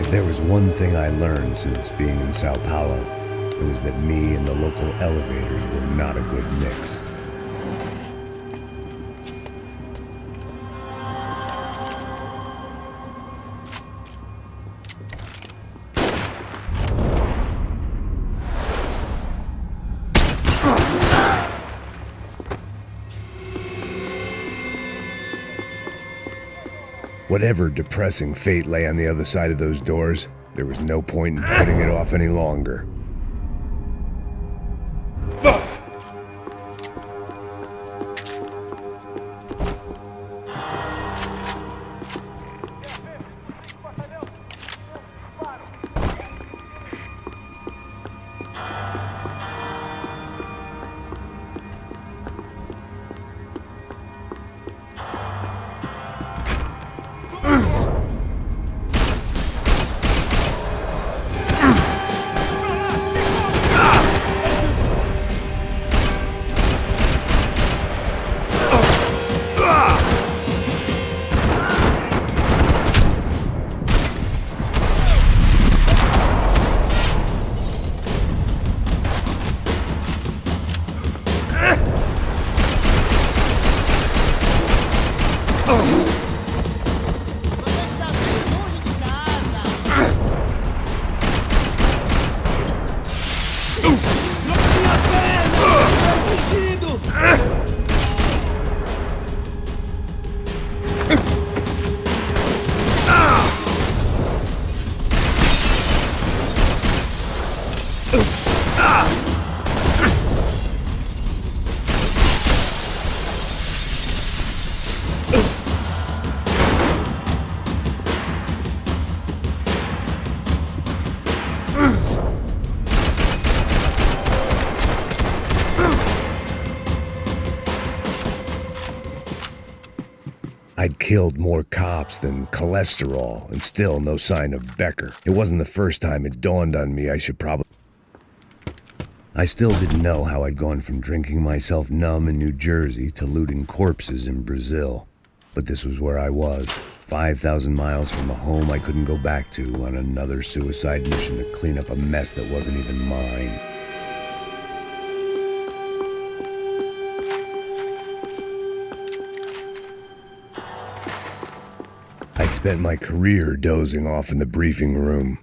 If there was one thing I learned since being in Sao Paulo, it was that me and the local elevators were not a good mix. Whatever depressing fate lay on the other side of those doors, there was no point in putting it off any longer. I'd killed more cops than cholesterol, and still no sign of Becker. It wasn't the first time it dawned on me I still didn't know how I'd gone from drinking myself numb in New Jersey to looting corpses in Brazil. But this was where I was, 5,000 miles from a home I couldn't go back to, on another suicide mission to clean up a mess that wasn't even mine. I'd spent my career dozing off in the briefing room.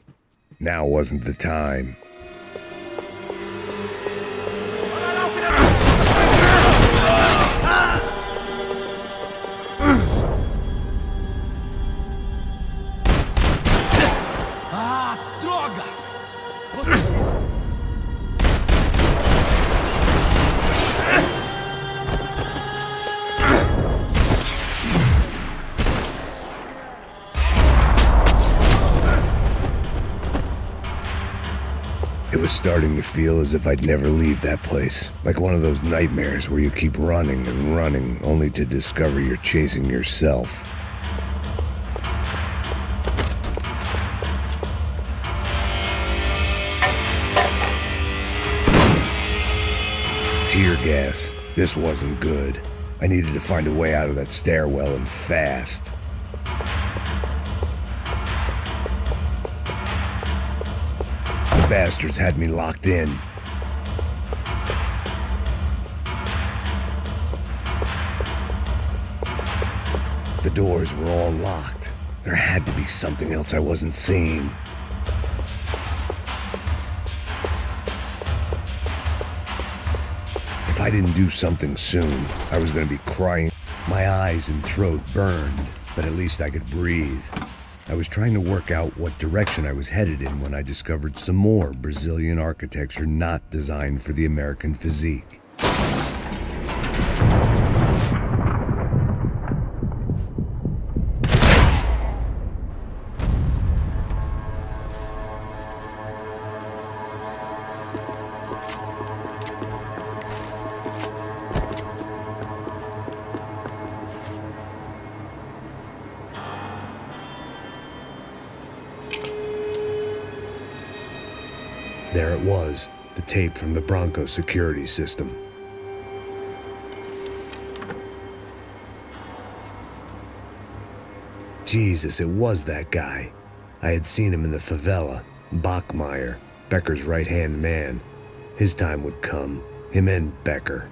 Now wasn't the time. It was starting to feel as if I'd never leave that place. Like one of those nightmares where you keep running and running only to discover you're chasing yourself. Tear gas. This wasn't good. I needed to find a way out of that stairwell and fast. Bastards had me locked in. The doors were all locked. There had to be something else I wasn't seeing. If I didn't do something soon, I was going to be crying. My eyes and throat burned, but at least I could breathe. I was trying to work out what direction I was headed in when I discovered some more Brazilian architecture not designed for the American physique. There it was, the tape from the Bronco security system. Jesus, it was that guy. I had seen him in the favela, Bachmeyer, Becker's right-hand man. His time would come, him and Becker.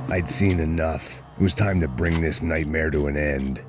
I'd seen enough. It was time to bring this nightmare to an end.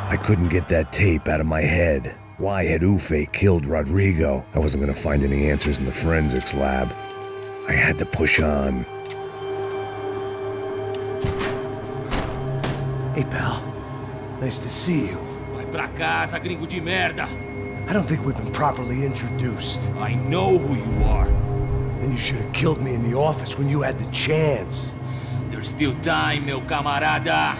I couldn't get that tape out of my head. Why had Ufe killed Rodrigo? I wasn't gonna find any answers in the forensics lab. I had to push on. Hey, pal. Nice to see you. Vai pra casa, gringo de merda. I don't think we've been properly introduced. I know who you are. And you should have killed me in the office when you had the chance. There's still time, meu camarada.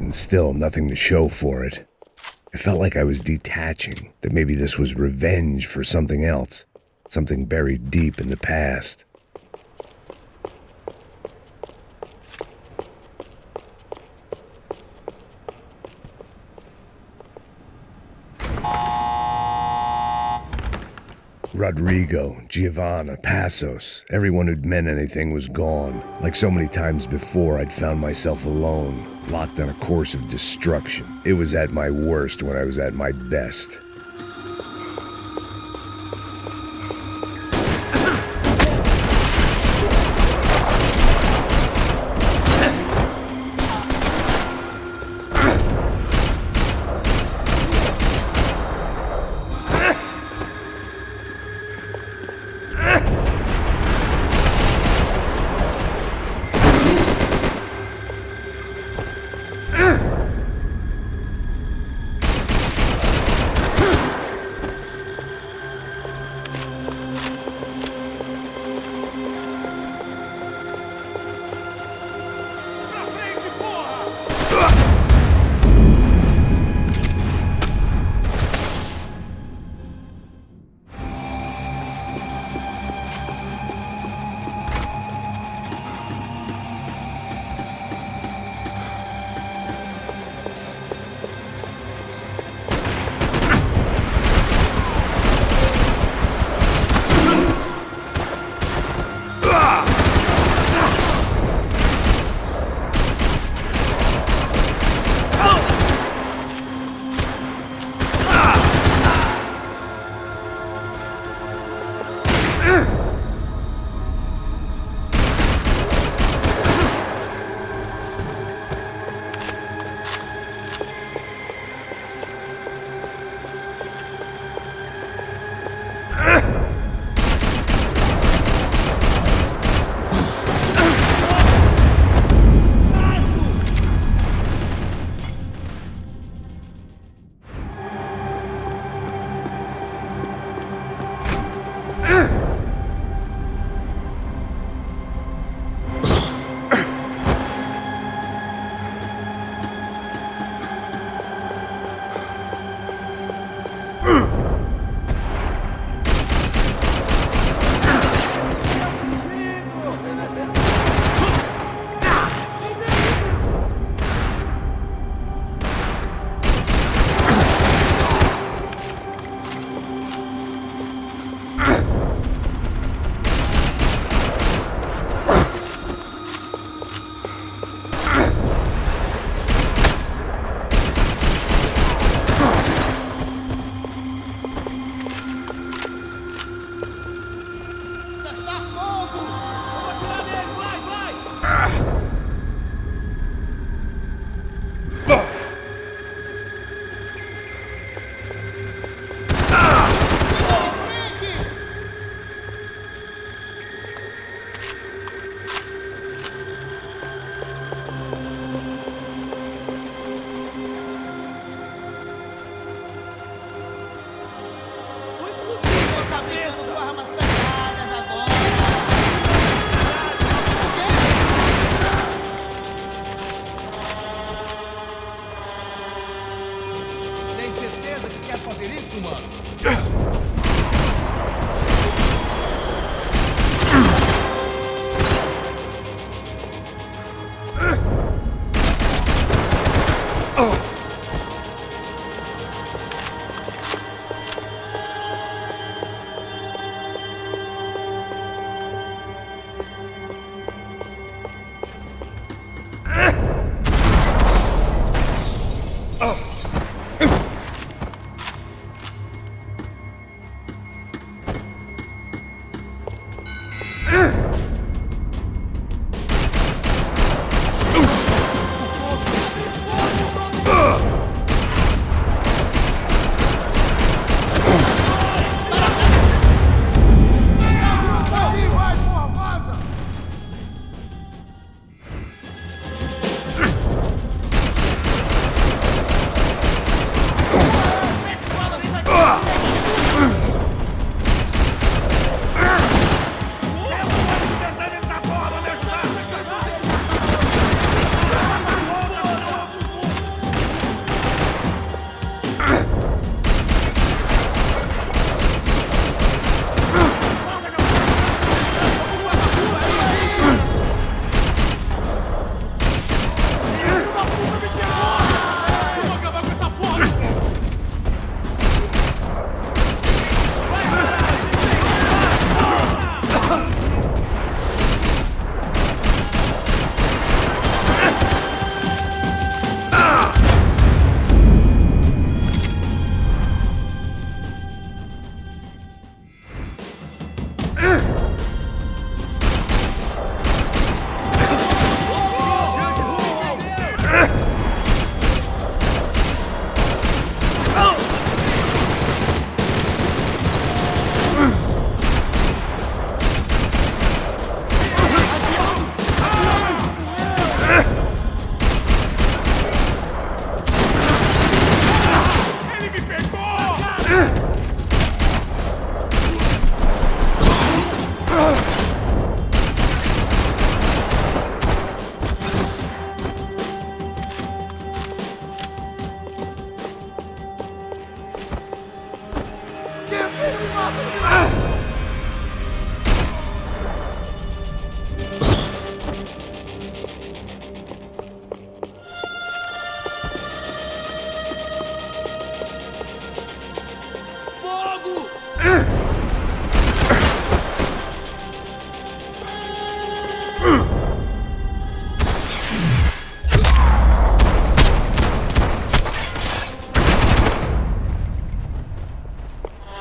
And still nothing to show for it. It felt like I was detaching, that maybe this was revenge for something else, something buried deep in the past. Rodrigo, Giovanna, Passos, everyone who'd meant anything was gone. Like so many times before, I'd found myself alone, locked on a course of destruction. It was at my worst when I was at my best.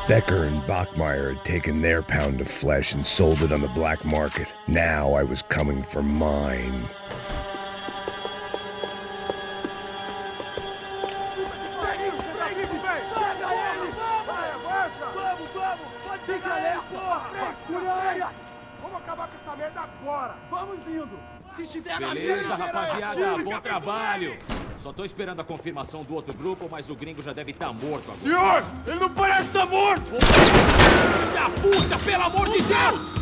Becker and Bachmeyer had taken their pound of flesh and sold it on the black market. Now I was coming for mine. Beleza, rapaziada, bom trabalho. Só tô esperando a confirmação do outro grupo, mas o gringo já deve estar morto agora. Senhor, ele não parece estar morto! Filho da puta, pelo amor de Deus!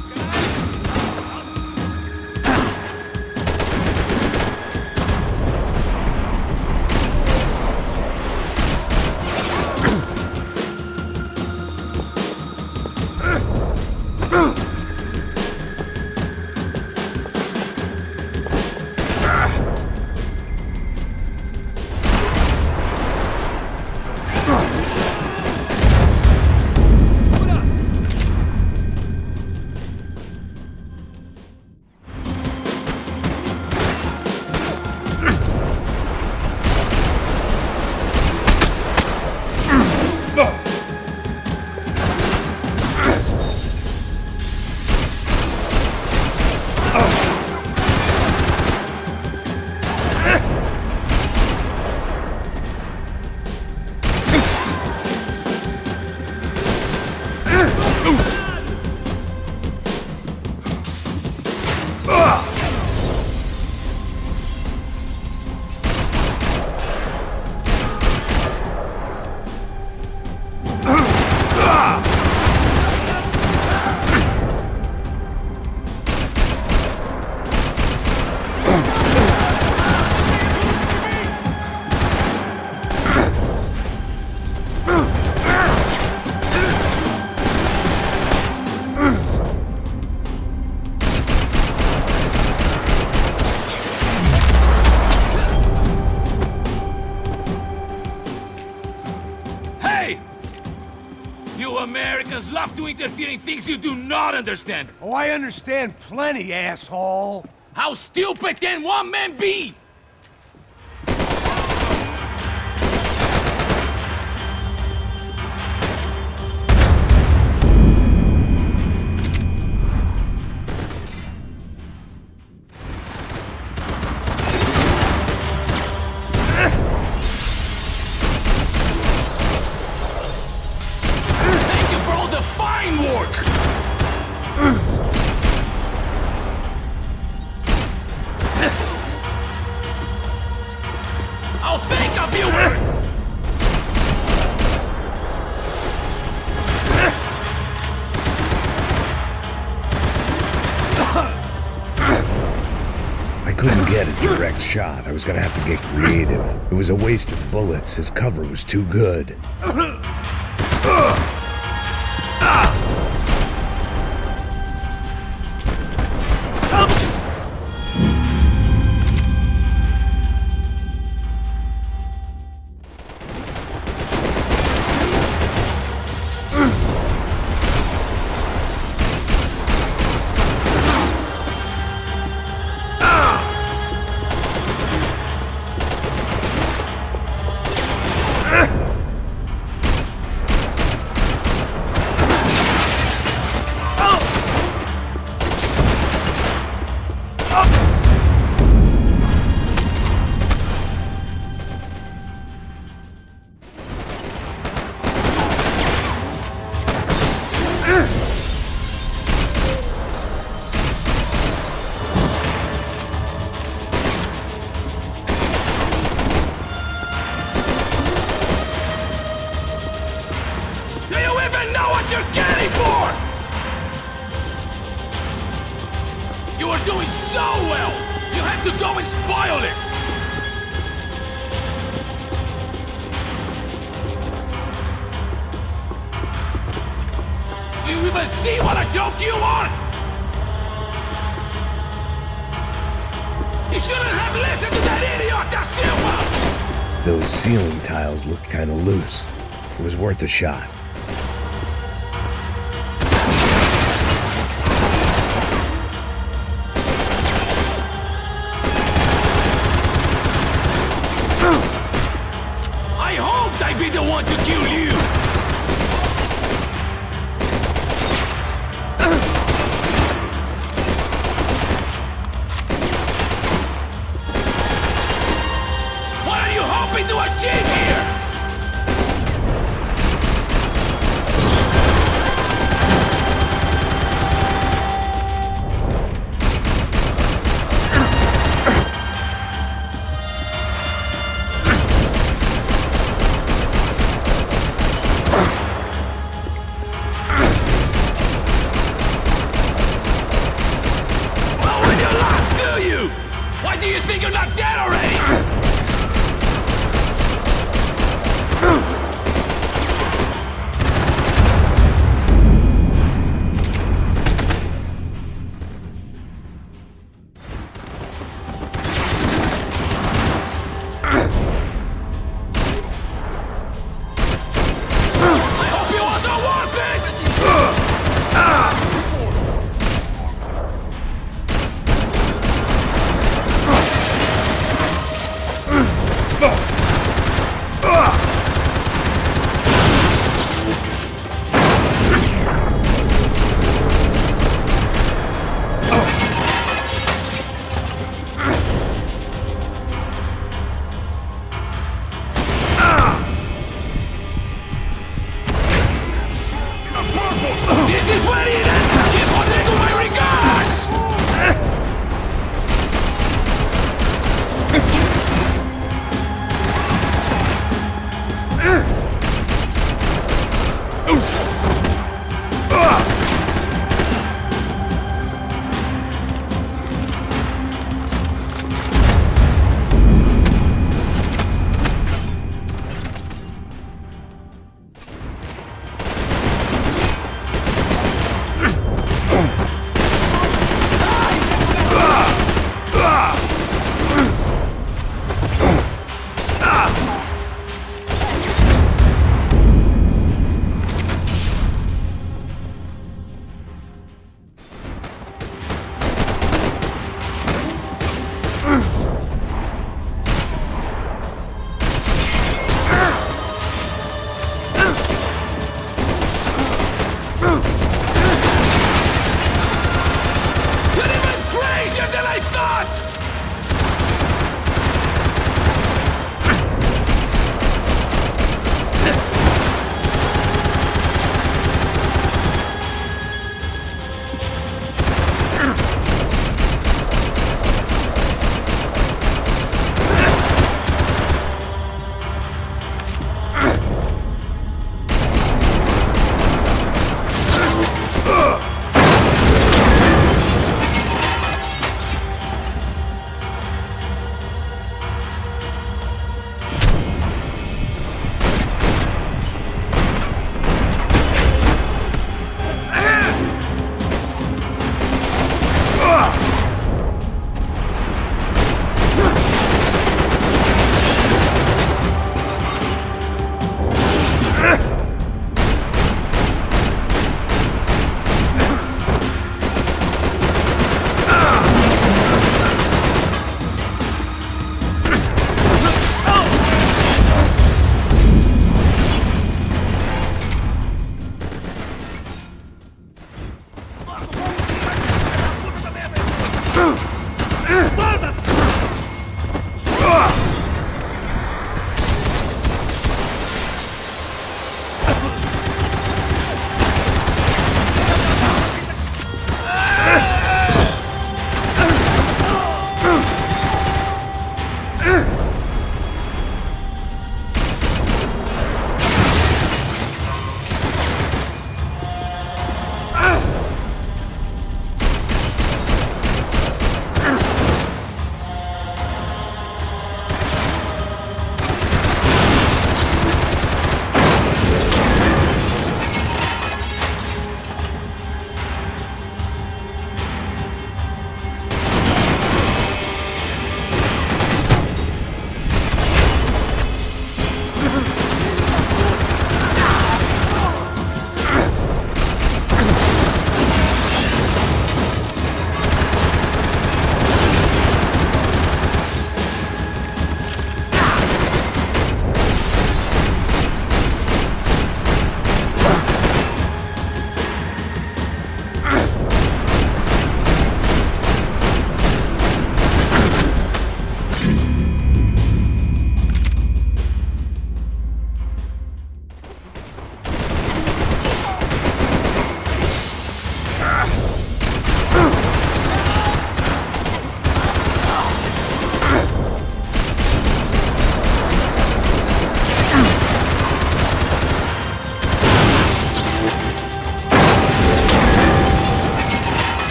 Americans love to interfere in things you do not understand. Oh, I understand plenty, asshole. How stupid can one man be? I'll think of you! I couldn't get a direct shot. I was gonna have to get creative. It was a waste of bullets. His cover was too good. You're getting for! You were doing so well! You had to go and spoil it! Do you even see what a joke you are? You shouldn't have listened to that idiot Da Silva! Those ceiling tiles looked kind of loose. It was worth a shot. I hoped I'd be the one to kill you! Why do you think you're not dead already?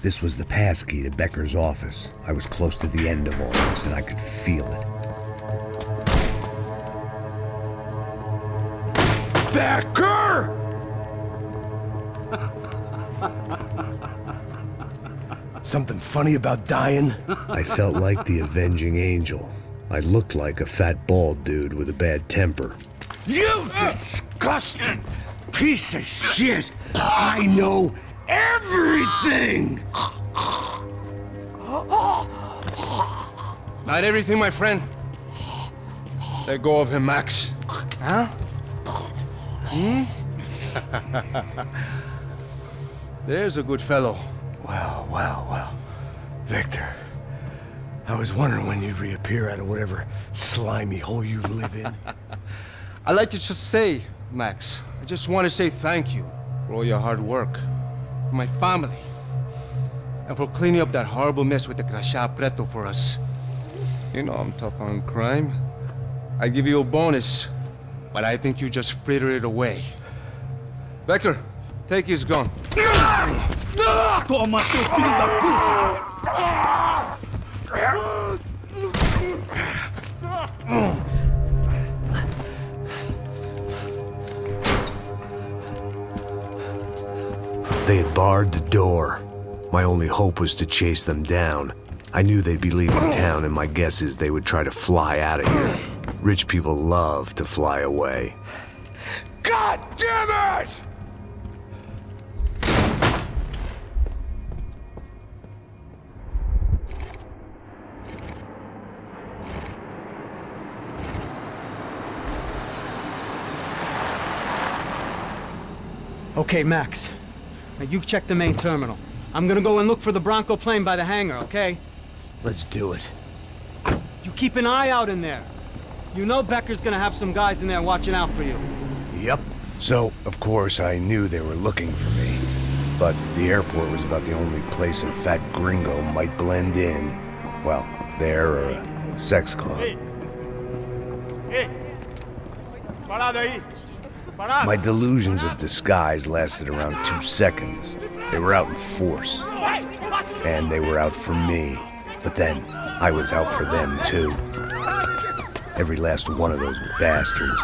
This was the passkey to Becker's office. I was close to the end of all this, and I could feel it. Becker! Something funny about dying? I felt like the avenging angel. I looked like a fat bald dude with a bad temper. You disgusting piece of shit! I know everything! Not everything, my friend. Let go of him, Max. Huh? There's a good fellow. Well. Victor, I was wondering when you'd reappear out of whatever slimy hole you live in. I'd like to just say, Max, I just want to say thank you for all your hard work, for my family, and for cleaning up that horrible mess with the Crachá Preto for us. You know I'm tough on crime. I give you a bonus, but I think you just frittered it away. Becker, take his gun. Toma, seu filho da puta! They had barred the door. My only hope was to chase them down. I knew they'd be leaving town, and my guess is they would try to fly out of here. Rich people love to fly away. God damn it! Okay, Max. Now you check the main terminal. I'm gonna go and look for the Bronco plane by the hangar, okay? Let's do it. You keep an eye out in there. You know Becker's gonna have some guys in there watching out for you. Yep. So, of course, I knew they were looking for me. But the airport was about the only place a fat gringo might blend in. Well, there or a sex club. My delusions of disguise lasted around 2 seconds. They were out in force. And they were out for me. But then, I was out for them too. Every last one of those bastards.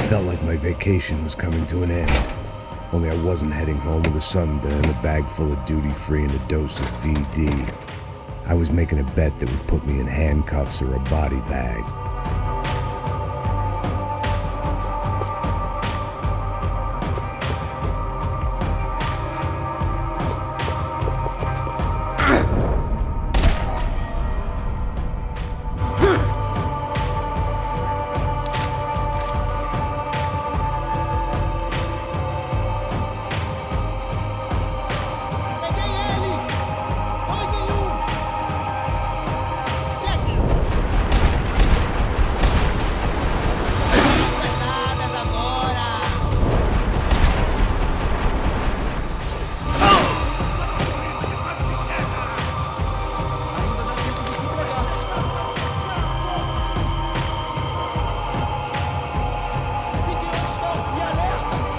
felt like my vacation was coming to an end. Only I wasn't heading home with a sunburn, a bag full of duty-free, and a dose of VD. I was making a bet that would put me in handcuffs or a body bag.